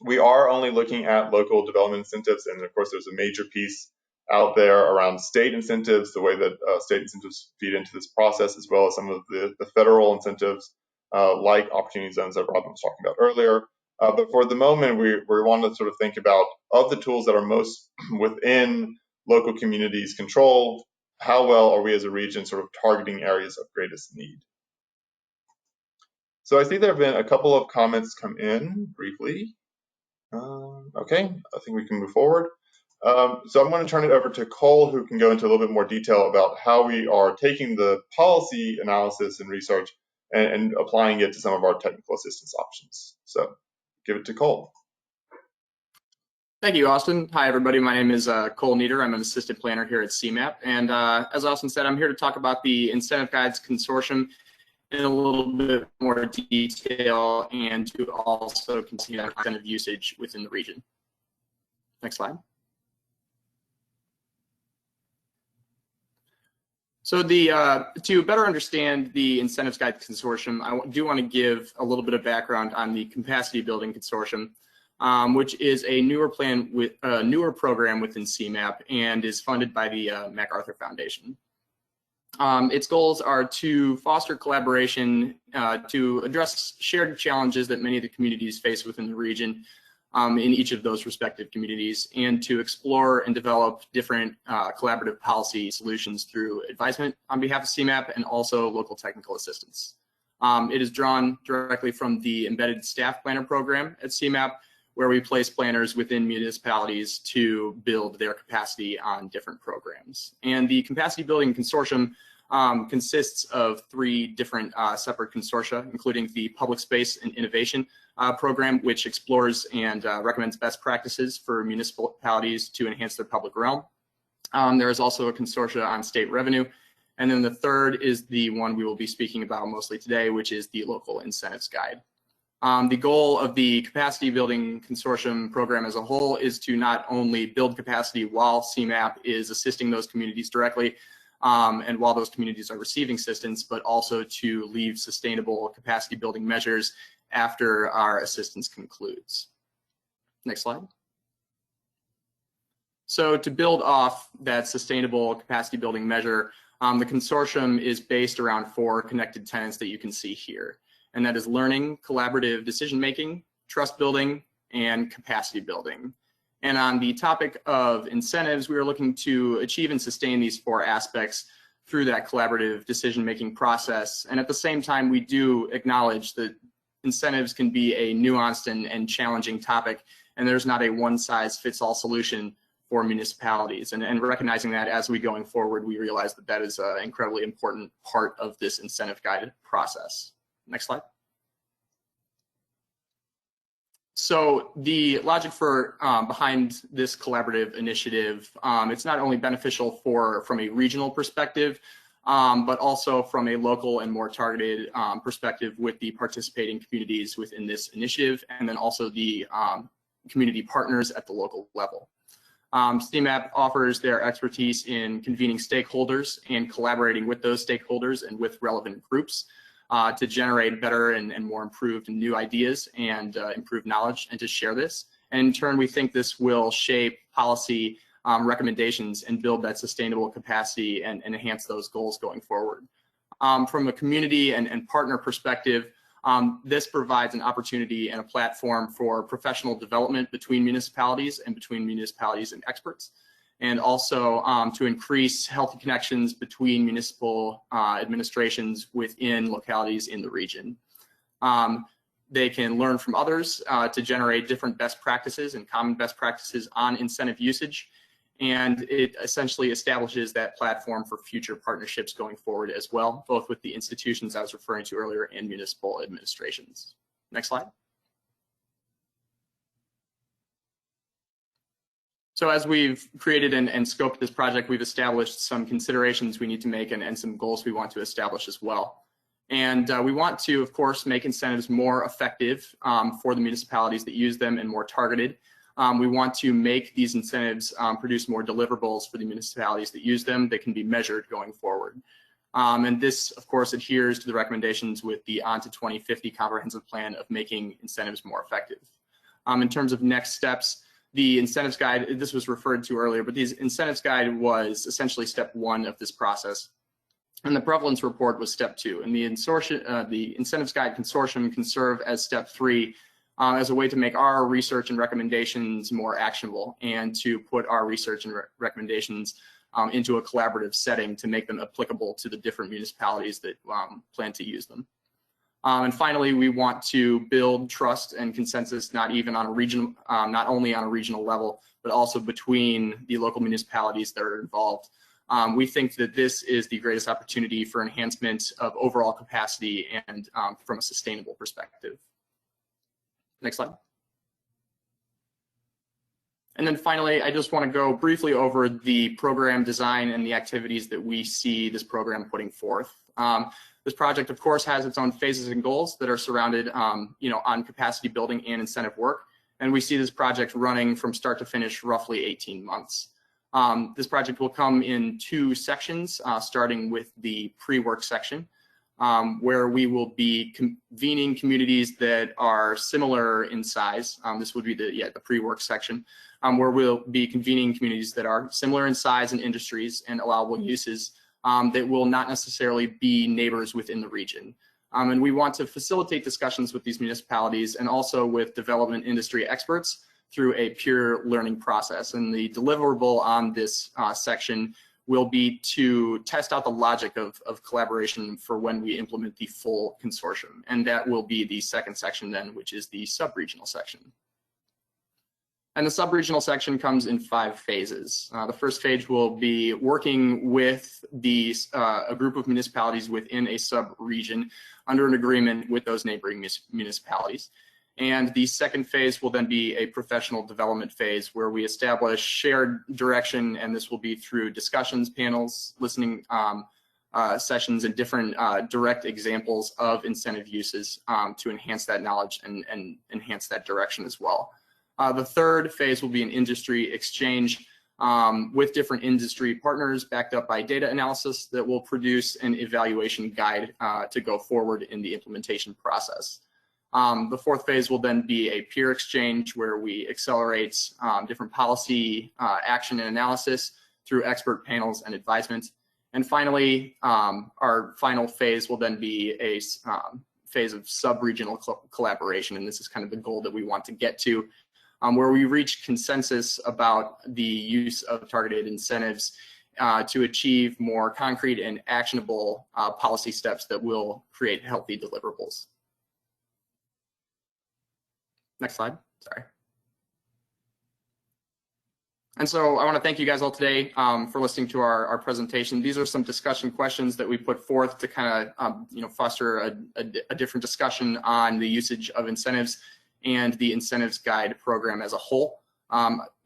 We are only looking at local development incentives, and of course there's a major piece out there around state incentives, the way that state incentives feed into this process, as well as some of the federal incentives like opportunity zones that Robin was talking about earlier. But for the moment, we want to sort of think about, of the tools that are most within local communities' control, how well are we as a region sort of targeting areas of greatest need? So I see there have been a couple of comments come in briefly. Okay, I think we can move forward. So I'm going to turn it over to Cole, who can go into a little bit more detail about how we are taking the policy analysis and research and applying it to some of our technical assistance options. So give it to Cole. Thank you, Austin. Hi, everybody. My name is Cole Nieder. I'm an assistant planner here at CMAP. And as Austin said, I'm here to talk about the Incentive Guides Consortium in a little bit more detail and to also continue incentive usage within the region. Next slide. So to better understand the Incentives Guide Consortium, I do want to give a little bit of background on the Capacity Building Consortium, which is a newer program within CMAP and is funded by the MacArthur Foundation. Its goals are to foster collaboration, to address shared challenges that many of the communities face within the region in each of those respective communities, and to explore and develop different collaborative policy solutions through advisement on behalf of CMAP and also local technical assistance. It is drawn directly from the Embedded Staff Planner program at CMAP, where we place planners within municipalities to build their capacity on different programs. And the Capacity Building Consortium consists of 3 different separate consortia, including the Public Space and Innovation program, which explores and recommends best practices for municipalities to enhance their public realm. There is also a consortia on state revenue. And then the third is the one we will be speaking about mostly today, which is the Local Incentives Guide. The goal of the Capacity Building Consortium program as a whole is to not only build capacity while CMAP is assisting those communities directly, and while those communities are receiving assistance, but also to leave sustainable capacity building measures after our assistance concludes. Next slide. So to build off that sustainable capacity building measure, the consortium is based around 4 connected tenets that you can see here. And that is learning, collaborative decision-making, trust building, and capacity building. And on the topic of incentives, we are looking to achieve and sustain these 4 aspects through that collaborative decision-making process. And at the same time, we do acknowledge that incentives can be a nuanced and challenging topic, and there's not a one-size-fits-all solution for municipalities. And recognizing that as we going forward, we realize that that is an incredibly important part of this incentive guided process. Next slide. So the logic for behind this collaborative initiative, it's not only beneficial from a regional perspective, but also from a local and more targeted perspective with the participating communities within this initiative, and then also the community partners at the local level. CMAP offers their expertise in convening stakeholders and collaborating with those stakeholders and with relevant groups to generate better and more improved and new ideas and improved knowledge, and to share this. And in turn, we think this will shape policy recommendations and build that sustainable capacity and enhance those goals going forward. From a community and partner perspective, this provides an opportunity and a platform for professional development between municipalities and between municipalities and experts, and also to increase healthy connections between municipal administrations within localities in the region. They can learn from others to generate different best practices and common best practices on incentive usage. And it essentially establishes that platform for future partnerships going forward as well, both with the institutions I was referring to earlier and municipal administrations. Next slide. So as we've created and scoped this project, we've established some considerations we need to make and some goals we want to establish as well. And we want to, of course, make incentives more effective for the municipalities that use them and more targeted. We want to make these incentives produce more deliverables for the municipalities that use them that can be measured going forward. And this, of course, adheres to the recommendations with the On to 2050 comprehensive plan of making incentives more effective. In terms of next steps, the incentives guide, this was referred to earlier, but the incentives guide was essentially step 1 of this process. And the prevalence report was step 2. And the incentives guide consortium can serve as step 3 as a way to make our research and recommendations more actionable and to put our research and recommendations into a collaborative setting to make them applicable to the different municipalities that plan to use them. And finally, we want to build trust and consensus, not only on a regional level, but also between the local municipalities that are involved. We think that this is the greatest opportunity for enhancement of overall capacity and from a sustainable perspective. Next slide. And then finally, I just want to go briefly over the program design and the activities that we see this program putting forth. This project, of course, has its own phases and goals that are surrounded, on capacity building and incentive work. And we see this project running from start to finish roughly 18 months. This project will come in 2 sections, starting with the pre-work section, where we will be convening communities that are similar in size. This would be the pre-work section, where we'll be convening communities that are similar in size and industries and allowable uses that will not necessarily be neighbors within the region. And we want to facilitate discussions with these municipalities and also with development industry experts through a peer learning process. And the deliverable on this section will be to test out the logic of collaboration for when we implement the full consortium. And that will be the second section then, which is the sub-regional section. And the sub-regional section comes in 5 phases. The first phase will be working with a group of municipalities within a sub-region under an agreement with those neighboring municipalities. And the second phase will then be a professional development phase where we establish shared direction, and this will be through discussions, panels, listening sessions, and different direct examples of incentive uses to enhance that knowledge and enhance that direction as well. The third phase will be an industry exchange with different industry partners backed up by data analysis that will produce an evaluation guide to go forward in the implementation process. The fourth phase will then be a peer exchange where we accelerate different policy action and analysis through expert panels and advisement. And finally, our final phase will then be a phase of sub-regional collaboration, and this is kind of the goal that we want to get to, where we reach consensus about the use of targeted incentives to achieve more concrete and actionable policy steps that will create healthy deliverables. Next slide, sorry. And so I want to thank you guys all today for listening to our presentation. These are some discussion questions that we put forth to kind of foster a different discussion on the usage of incentives and the incentives guide program as a whole.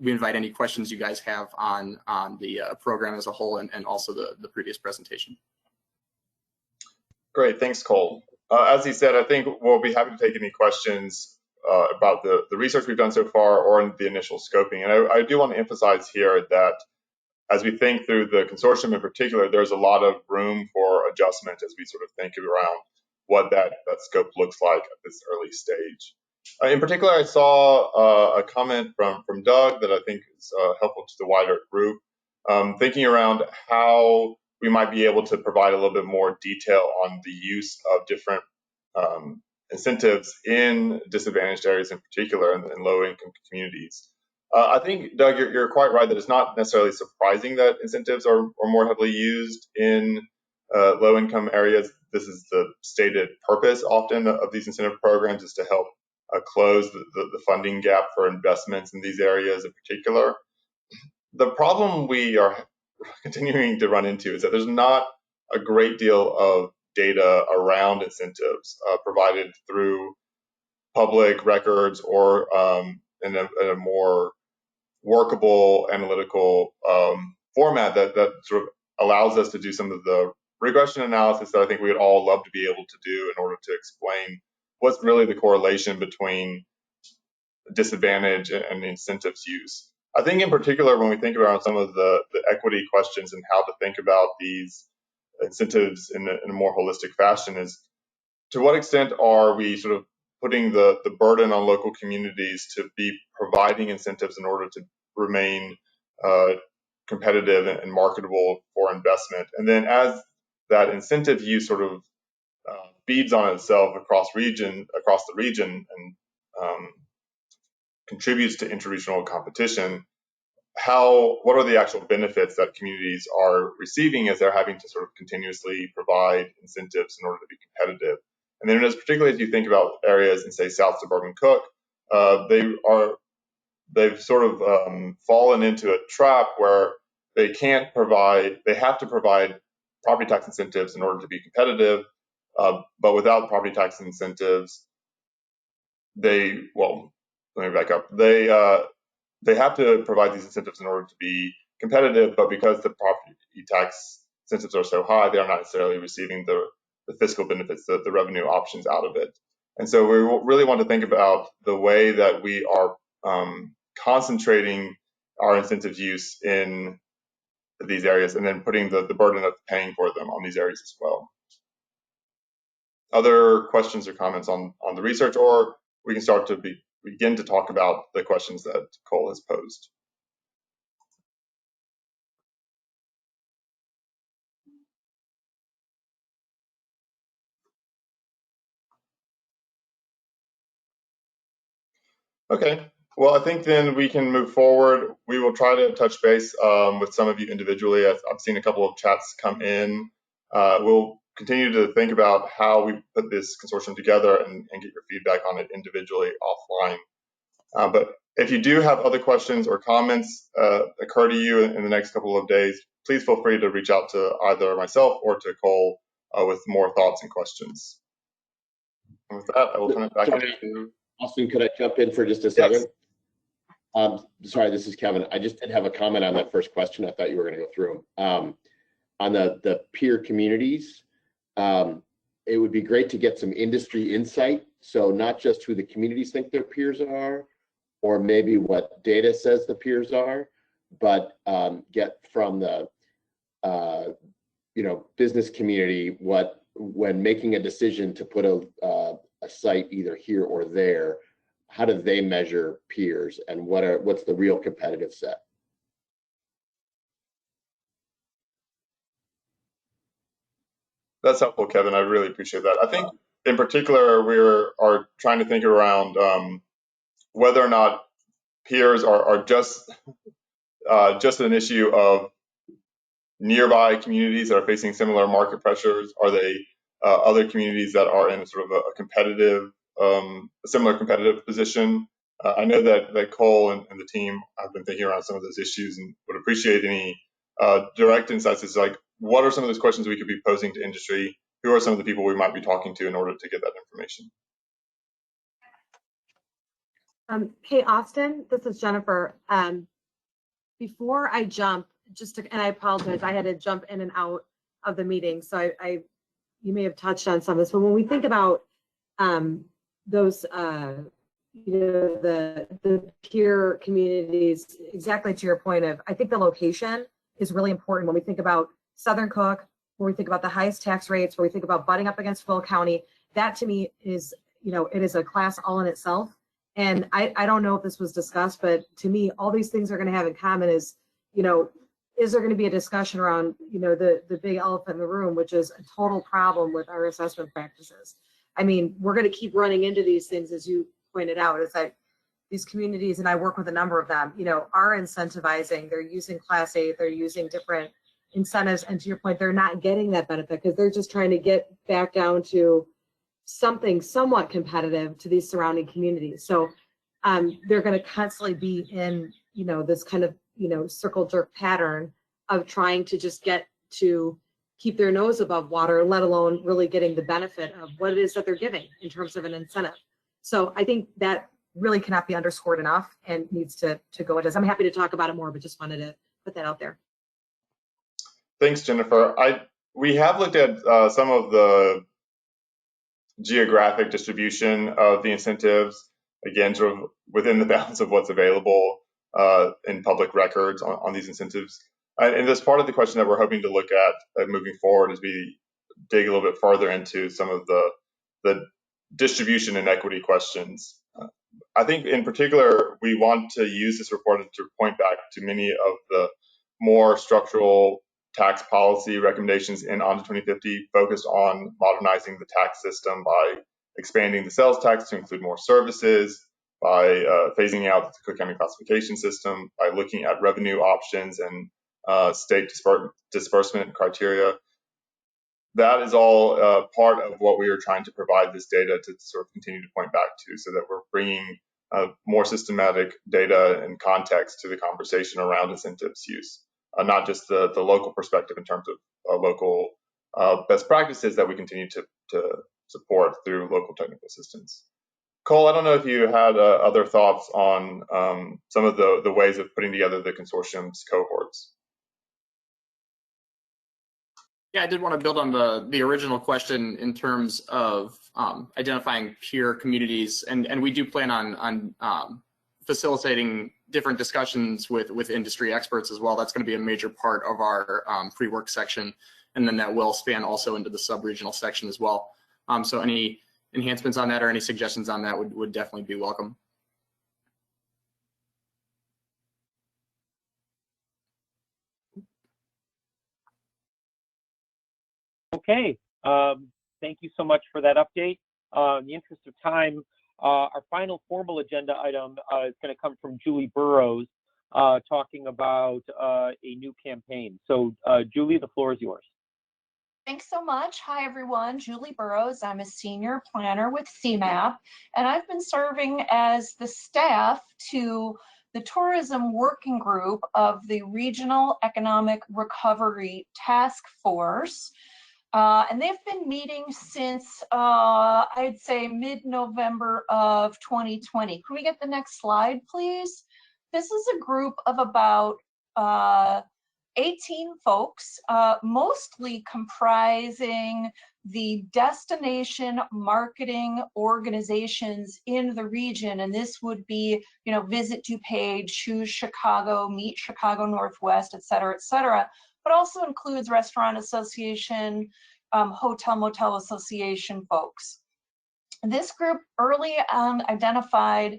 We invite any questions you guys have on the program as a whole and also the previous presentation. Great, thanks, Cole. As he said, I think we'll be happy to take any questions about the research we've done so far or in the initial scoping. And I do want to emphasize here that as we think through the consortium in particular, there's a lot of room for adjustment as we sort of think around what that scope looks like at this early stage. In particular, I saw a comment from Doug that I think is helpful to the wider group, thinking around how we might be able to provide a little bit more detail on the use of different incentives in disadvantaged areas in particular and low-income communities. I think, Doug, you're quite right that it's not necessarily surprising that incentives are more heavily used in low-income areas. This is the stated purpose often of these incentive programs, is to help close the funding gap for investments in these areas in particular. the problem we are continuing to run into is that there's not a great deal of data around incentives provided through public records or in a more workable analytical format that sort of allows us to do some of the regression analysis that I think we would all love to be able to do in order to explain what's really the correlation between disadvantage and incentives use. I think in particular when we think about some of the equity questions and how to think about these incentives in a more holistic fashion is, to what extent are we sort of putting the burden on local communities to be providing incentives in order to remain competitive and marketable for investment? And then as that incentive use sort of feeds on itself across the region and contributes to interregional competition, what are the actual benefits that communities are receiving as they're having to sort of continuously provide incentives in order to be competitive? And then particularly as you think about areas in, say, South Suburban Cook, they've sort of fallen into a trap where they have to provide property tax incentives in order to be competitive, but without property tax incentives, let me back up. They have to provide these incentives in order to be competitive, but because the property tax incentives are so high, they are not necessarily receiving the fiscal benefits, the revenue options out of it. And so we really want to think about the way that we are concentrating our incentive use in these areas and then putting the burden of paying for them on these areas as well. Other questions or comments on the research, or we can start to begin to talk about the questions that Cole has posed. Okay, well, I think then we can move forward. We will try to touch base with some of you individually. I've seen a couple of chats come in. We'll continue to think about how we put this consortium together and get your feedback on it individually offline. But if you do have other questions or comments occur to you in the next couple of days, please feel free to reach out to either myself or to Cole with more thoughts and questions. And with that, I will turn it back over to Austin. Could I jump in for just a second? Yes. Sorry, this is Kevin. I just did have a comment on that first question. I thought you were going to go through them. On the peer communities, it would be great to get some industry insight. So not just who the communities think their peers are, or maybe what data says the peers are, but get from the business community when making a decision to put a site either here or there, how do they measure peers and what's the real competitive set? That's helpful, Kevin. I really appreciate that. I think in particular, we are trying to think around whether or not peers are just an issue of nearby communities that are facing similar market pressures. Are they other communities that are in sort of a competitive, similar competitive position? I know that Cole and the team have been thinking around some of those issues and would appreciate any direct insights. It's like, what are some of those questions we could be posing to industry? Who are some of the people we might be talking to in order to get that information? Hey, Austin, this is Jennifer. Before I jump, and I apologize, I had to jump in and out of the meeting, so you may have touched on some of this, but when we think about those, the peer communities, exactly to your point of, I think the location is really important when we think about Southern Cook, when we think about the highest tax rates, when we think about butting up against Will County. That to me is, it is a class all in itself. And I don't know if this was discussed, but to me, all these things are going to have in common is, is there going to be a discussion around, the big elephant in the room, which is a total problem with our assessment practices. I mean, we're going to keep running into these things, as you pointed out. It's like these communities, and I work with a number of them, are incentivizing. They're using Class 8, they're using different incentives. And to your point, they're not getting that benefit because they're just trying to get back down to something somewhat competitive to these surrounding communities. So they're going to constantly be in, this kind of, circle jerk pattern of trying to just get to keep their nose above water, let alone really getting the benefit of what it is that they're giving in terms of an incentive. So I think that really cannot be underscored enough and needs to go into this. I'm happy to talk about it more, but just wanted to put that out there. Thanks, Jennifer. We have looked at some of the geographic distribution of the incentives, again, sort of within the bounds of what's available in public records on these incentives. And that's part of the question that we're hoping to look at moving forward as we dig a little bit farther into some of the distribution and equity questions. I think in particular, we want to use this report to point back to many of the more structural tax policy recommendations in ON to 2050 focused on modernizing the tax system by expanding the sales tax to include more services, by phasing out the Cook County classification system, by looking at revenue options and state disbursement criteria. That is all part of what we are trying to provide this data to sort of continue to point back to, so that we're bringing more systematic data and context to the conversation around incentives use, not just the local perspective in terms of local best practices that we continue to support through local technical assistance. Cole, I don't know if you had other thoughts on some of the ways of putting together the consortium's cohorts. Yeah, I did want to build on the original question in terms of identifying peer communities, and we do plan on facilitating different discussions with industry experts as well. That's going to be a major part of our pre-work section, and then that will span also into the sub-regional section as well. So any enhancements on that or any suggestions on that would definitely be welcome. Okay, thank you so much for that update. In the interest of time, our final formal agenda item is going to come from Julie Burrows, talking about a new campaign. So Julie, the floor is yours. Thanks so much. Hi, everyone. Julie Burrows. I'm a senior planner with CMAP, and I've been serving as the staff to the tourism working group of the Regional Economic Recovery Task Force. And they've been meeting since, I'd say, mid-November of 2020. Can we get the next slide, please? This is a group of about 18 folks, mostly comprising the destination marketing organizations in the region. And this would be, Visit DuPage, Choose Chicago, Meet Chicago Northwest, et cetera, but also includes Restaurant Association, Hotel Motel Association folks. This group early on identified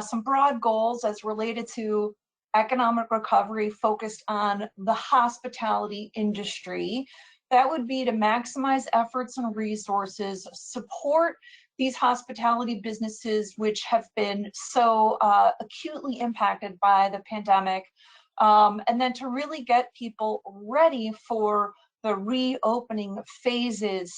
some broad goals as related to economic recovery focused on the hospitality industry. That would be to maximize efforts and resources, support these hospitality businesses which have been so acutely impacted by the pandemic, and then to really get people ready for the reopening phases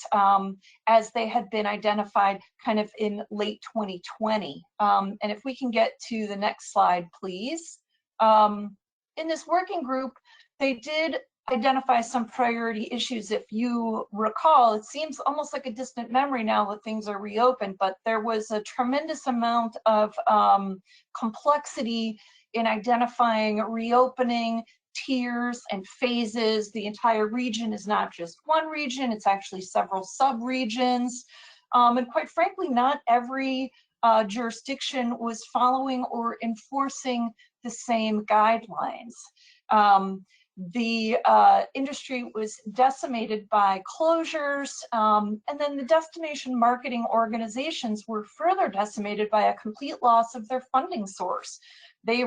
as they had been identified kind of in late 2020. And if we can get to the next slide, please. In this working group, they did identify some priority issues. If you recall, it seems almost like a distant memory now that things are reopened, but there was a tremendous amount of complexity in identifying reopening tiers and phases. The entire region is not just one region, it's actually several sub-regions. And quite frankly, not every jurisdiction was following or enforcing the same guidelines. The industry was decimated by closures, and then the destination marketing organizations were further decimated by a complete loss of their funding source. They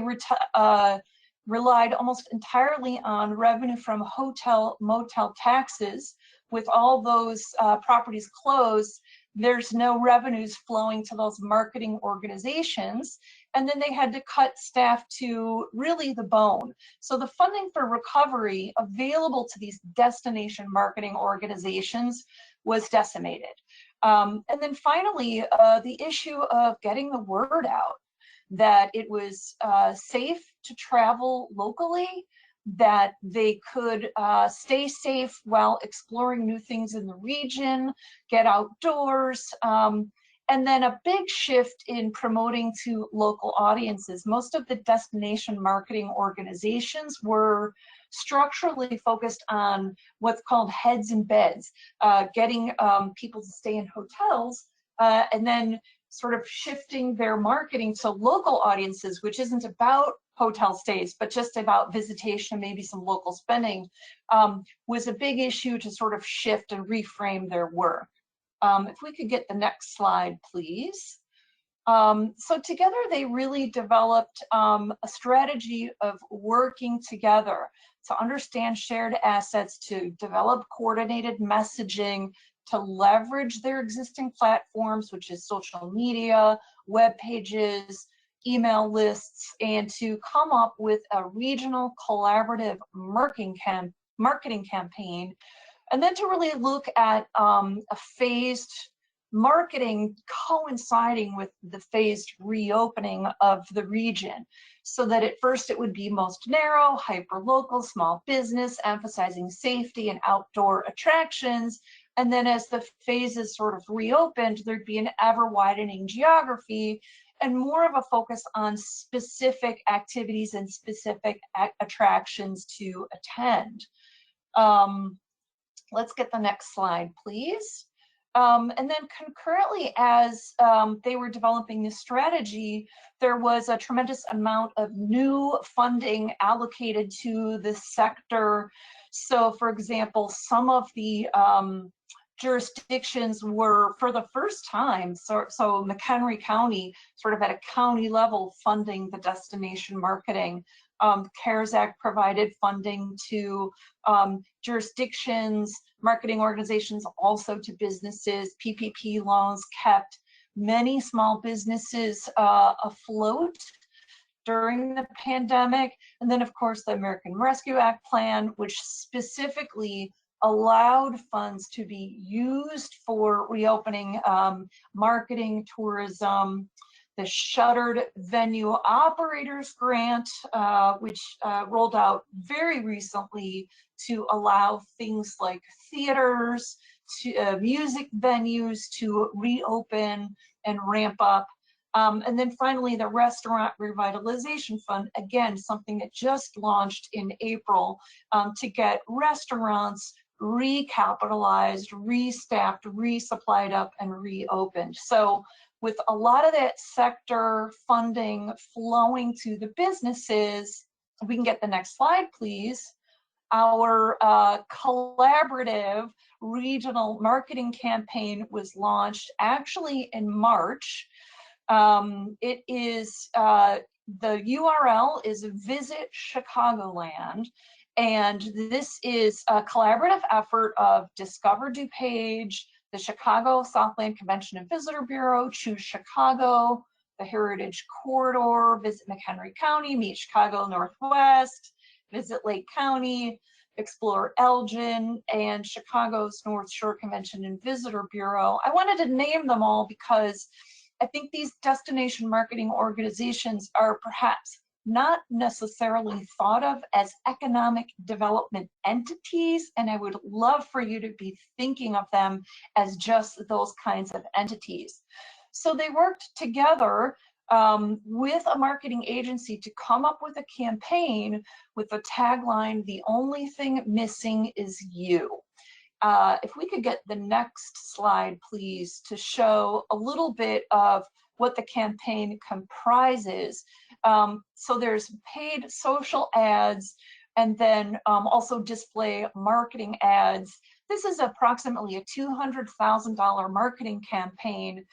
relied almost entirely on revenue from hotel motel taxes. With all those properties closed, there's no revenues flowing to those marketing organizations. And then they had to cut staff to really the bone. So the funding for recovery available to these destination marketing organizations was decimated. And then finally, the issue of getting the word out that it was safe to travel locally, that they could stay safe while exploring new things in the region, get outdoors, and then a big shift in promoting to local audiences. Most of the destination marketing organizations were structurally focused on what's called heads in beds, getting people to stay in hotels, and then sort of shifting their marketing to local audiences, which isn't about hotel stays, but just about visitation, maybe some local spending, was a big issue to sort of shift and reframe their work. If we could get the next slide, please. So together they really developed a strategy of working together to understand shared assets, to develop coordinated messaging, to leverage their existing platforms, which is social media, web pages, email lists, and to come up with a regional collaborative marketing campaign, and then to really look at a phased marketing coinciding with the phased reopening of the region, so that at first it would be most narrow, hyper-local, small business, emphasizing safety and outdoor attractions. And then as the phases sort of reopened, there'd be an ever-widening geography and more of a focus on specific activities and specific attractions to attend. Let's get the next slide, please. And then concurrently, as they were developing this strategy, there was a tremendous amount of new funding allocated to the sector. So for example, some of the jurisdictions were, for the first time, so McHenry County sort of at a county level funding the destination marketing. CARES Act provided funding to jurisdictions, marketing organizations, also to businesses. PPP loans kept many small businesses afloat during the pandemic. And then of course the American Rescue Act plan, which specifically allowed funds to be used for reopening marketing, tourism. The Shuttered Venue Operators Grant, which rolled out very recently to allow things like theaters, to, music venues to reopen and ramp up. And then finally, the Restaurant Revitalization Fund, again, something that just launched in April to get restaurants recapitalized, restaffed, resupplied up, and reopened. So with a lot of that sector funding flowing to the businesses, we can get the next slide, please. Our collaborative regional marketing campaign was launched actually in March. It is, the URL is Visit Chicagoland. And this is a collaborative effort of Discover DuPage, the Chicago Southland Convention and Visitor Bureau, Choose Chicago, the Heritage Corridor, Visit McHenry County, Meet Chicago Northwest, Visit Lake County, Explore Elgin, and Chicago's North Shore Convention and Visitor Bureau. I wanted to name them all because I think these destination marketing organizations are perhaps not necessarily thought of as economic development entities, and I would love for you to be thinking of them as just those kinds of entities. So they worked together with a marketing agency to come up with a campaign with the tagline, "The only thing missing is you." If we could get the next slide, please, to show a little bit of what the campaign comprises. So there's paid social ads and then also display marketing ads. This is approximately a $200,000 marketing campaign.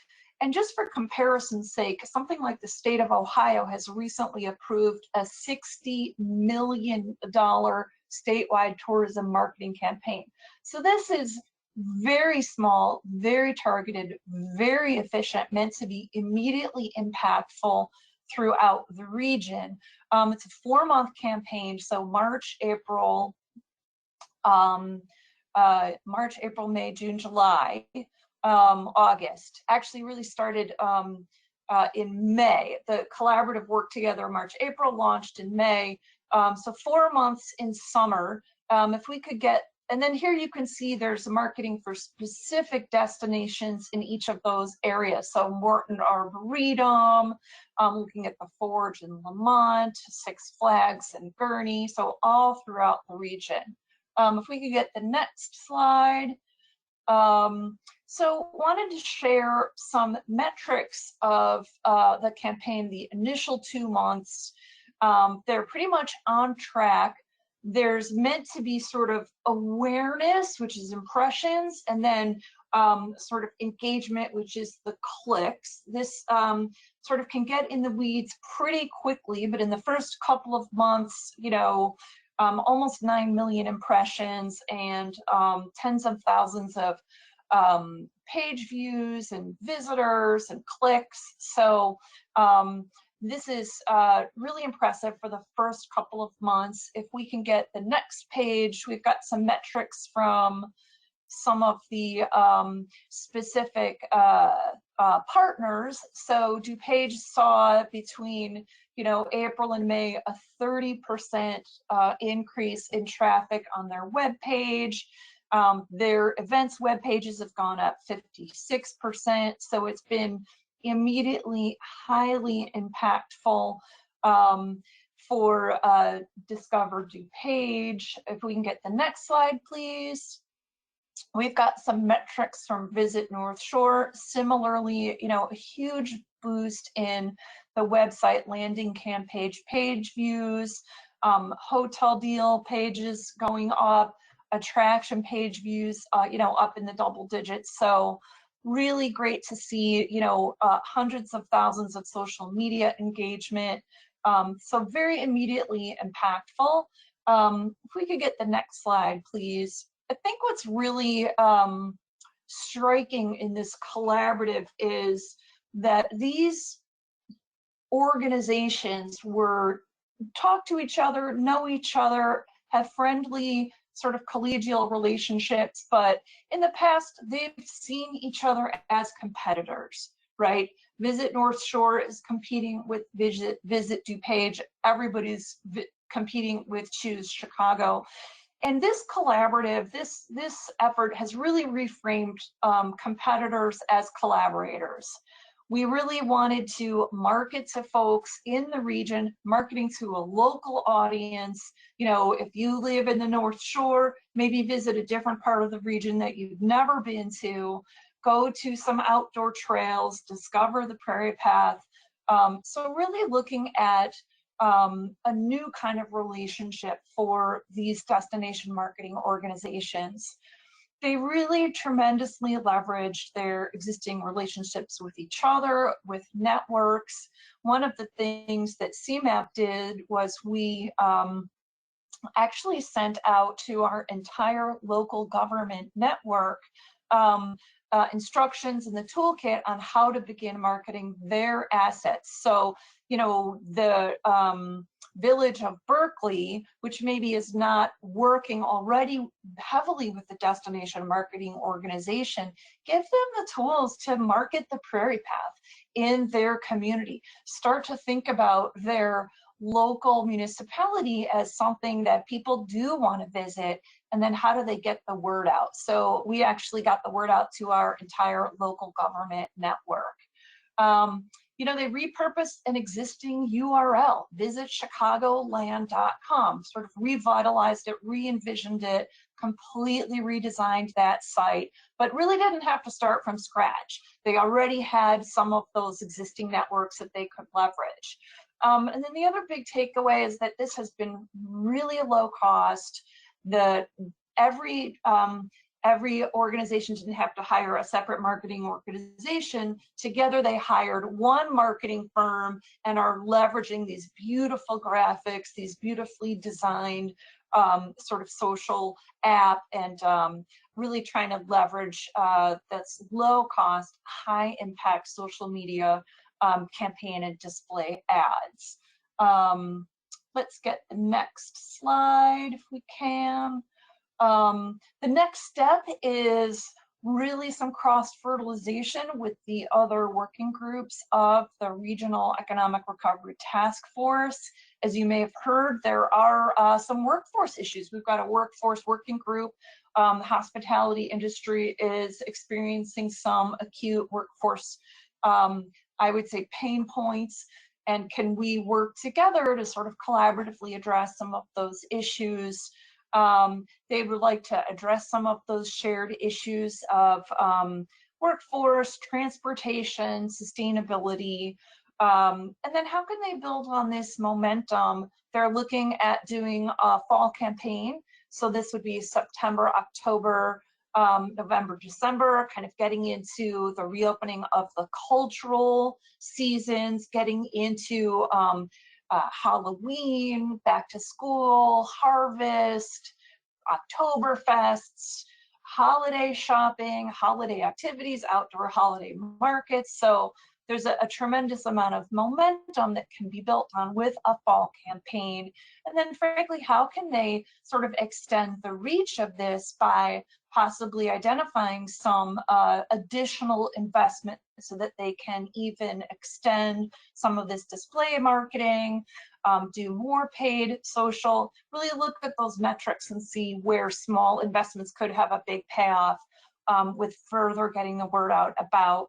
And just for comparison's sake, something like the state of Ohio has recently approved a $60 million statewide tourism marketing campaign. So this is very small, very targeted, very efficient, meant to be immediately impactful throughout the region. It's a 4-month campaign, so March, April, May, June, July, August. Actually really started in May. The collaborative work together March, April, launched in May. So 4 months in summer. If we could get, and then here you can see there's marketing for specific destinations in each of those areas. So Morton Arboretum, looking at the Forge in Lamont, Six Flags and Gurnee, so all throughout the region. If we could get the next slide. So wanted to share some metrics of the campaign, the initial 2 months. They're pretty much on track. There's meant to be sort of awareness, which is impressions, and then sort of engagement, which is the clicks. This sort of can get in the weeds pretty quickly, but in the first couple of months, you know, almost 9 million impressions and tens of thousands of page views and visitors and clicks. So this is really impressive for the first couple of months. If we can get the next page, we've got some metrics from some of the specific partners. So DuPage saw between, you know, April and May a 30% increase in traffic on their web page. Their events web pages have gone up 56%. So it's been immediately highly impactful for Discover DuPage. If we can get the next slide, please. We've got some metrics from Visit North Shore. Similarly, you know, a huge boost in the website landing campaign page views, hotel deal pages going up, attraction page views, you know, up in the double digits. So really great to see, you know, hundreds of thousands of social media engagement. So very immediately impactful. If we could get the next slide, please. I think what's really striking in this collaborative is that these organizations were talk to each other, know each other, have friendly sort of collegial relationships, but in the past they've seen each other as competitors, right? Visit North Shore is competing with Visit DuPage. Everybody's competing with Choose Chicago. And this collaborative, this effort has really reframed competitors as collaborators. We really wanted to market to folks in the region, marketing to a local audience. You know, if you live in the North Shore, maybe visit a different part of the region that you've never been to, go to some outdoor trails, discover the Prairie Path. So really looking at a new kind of relationship for these destination marketing organizations. They really tremendously leveraged their existing relationships with each other, with networks. One of the things that CMAP did was we actually sent out to our entire local government network instructions in the toolkit on how to begin marketing their assets. So, you know, the Village of Berkeley, which maybe is not working already heavily with the destination marketing organization, give them the tools to market the Prairie Path in their community. Start to think about their local municipality as something that people do want to visit, and then how do they get the word out? So we actually got the word out to our entire local government network. You know, they repurposed an existing URL, visitchicagoland.com, sort of revitalized it, re-envisioned it, completely redesigned that site, but really didn't have to start from scratch. They already had some of those existing networks that they could leverage. And then the other big takeaway is that this has been really low cost. Every organization didn't have to hire a separate marketing organization. Together they hired one marketing firm and are leveraging these beautiful graphics, these beautifully designed sort of social app, and really trying to leverage that's low cost, high impact social media campaign and display ads. Let's get the next slide if we can. The next step is really some cross-fertilization with the other working groups of the Regional Economic Recovery Task Force. As you may have heard, there are some workforce issues. We've got a workforce working group. The hospitality industry is experiencing some acute workforce, I would say, pain points. And can we work together to sort of collaboratively address some of those issues? They would like to address some of those shared issues of workforce, transportation, sustainability, and then how can they build on this momentum? They're looking at doing a fall campaign. So this would be September, October, November, December, kind of getting into the reopening of the cultural seasons, getting into Halloween, back to school, harvest, Oktoberfests, holiday shopping, holiday activities, outdoor holiday markets. So there's a tremendous amount of momentum that can be built on with a fall campaign. And then frankly, how can they sort of extend the reach of this by possibly identifying some additional investment so that they can even extend some of this display marketing, do more paid social, really look at those metrics and see where small investments could have a big payoff with further getting the word out about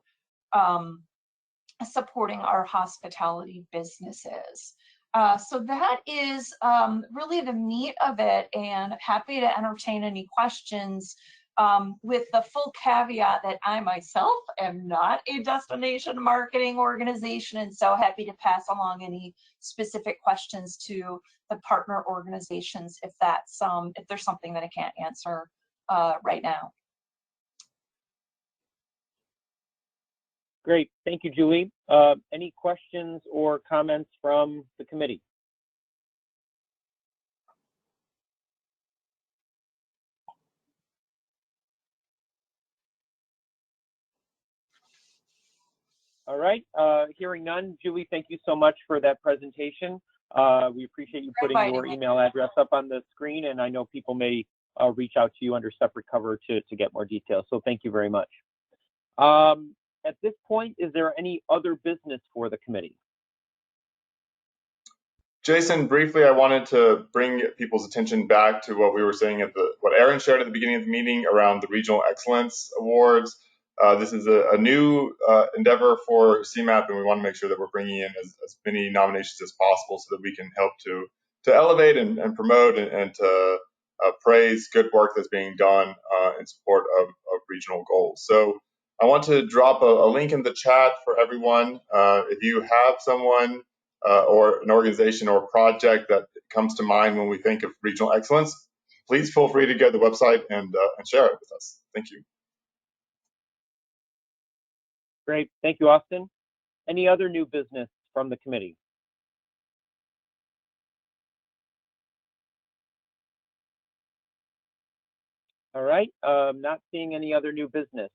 supporting our hospitality businesses. So that is really the meat of it, and happy to entertain any questions with the full caveat that I myself am not a destination marketing organization, and so happy to pass along any specific questions to the partner organizations if that's if there's something that I can't answer right now. Great, thank you, Julie. Any questions or comments from the committee? All right, hearing none. Julie, thank you so much for that presentation. We appreciate you putting your email address up on the screen, and I know people may reach out to you under separate cover to get more details, so thank you very much. At this point, is there any other business for the committee? Jason, briefly, I wanted to bring people's attention back to what we were saying what Aaron shared at the beginning of the meeting around the Regional Excellence Awards. This is a new endeavor for CMAP, and we want to make sure that we're bringing in as many nominations as possible so that we can help to elevate and promote and to praise good work that's being done in support of regional goals. So I want to drop a link in the chat for everyone. If you have someone or an organization or a project that comes to mind when we think of regional excellence, please feel free to go to the website and share it with us. Thank you. Great, thank you, Austin. Any other new business from the committee? All right, not seeing any other new business.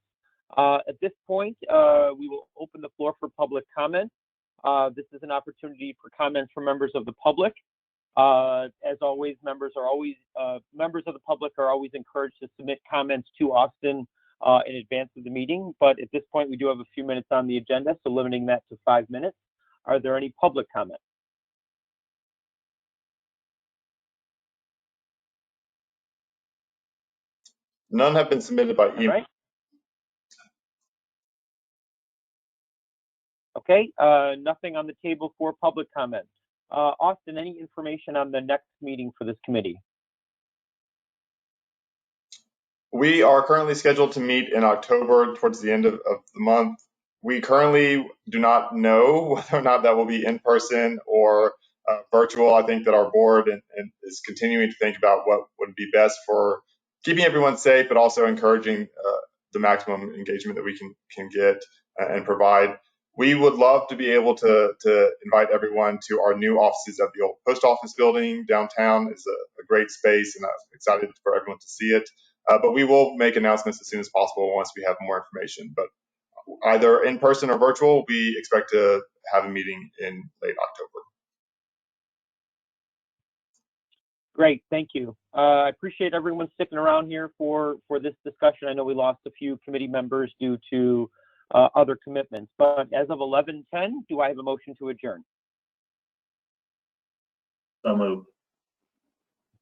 At this point, we will open the floor for public comment. This is an opportunity for comments from members of the public. As always, members of the public are always encouraged to submit comments to Austin in advance of the meeting. But at this point, we do have a few minutes on the agenda, so limiting that to 5 minutes. Are there any public comments? None have been submitted by email. Right. Okay, nothing on the table for public comment. Austin, any information on the next meeting for this committee? We are currently scheduled to meet in October towards the end of the month. We currently do not know whether or not that will be in person or virtual. I think that our board is continuing to think about what would be best for keeping everyone safe, but also encouraging the maximum engagement that we can get and provide. We would love to be able to invite everyone to our new offices at the old post office building downtown. It's a great space, and I'm excited for everyone to see it. But we will make announcements as soon as possible once we have more information. But either in person or virtual, we expect to have a meeting in late October. Great, thank you. I appreciate everyone sticking around here for this discussion. I know we lost a few committee members due to other commitments, but as of 11:10, do I have a motion to adjourn? So moved.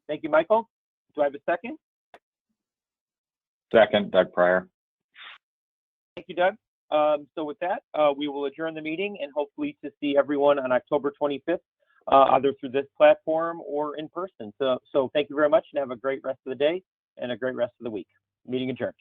Thank you, Michael. Do I have a second? Second, Doug Pryor. Thank you, Doug. So with that, we will adjourn the meeting and hopefully to see everyone on October 25th, either through this platform or in person. So thank you very much and have a great rest of the day and a great rest of the week. Meeting adjourned.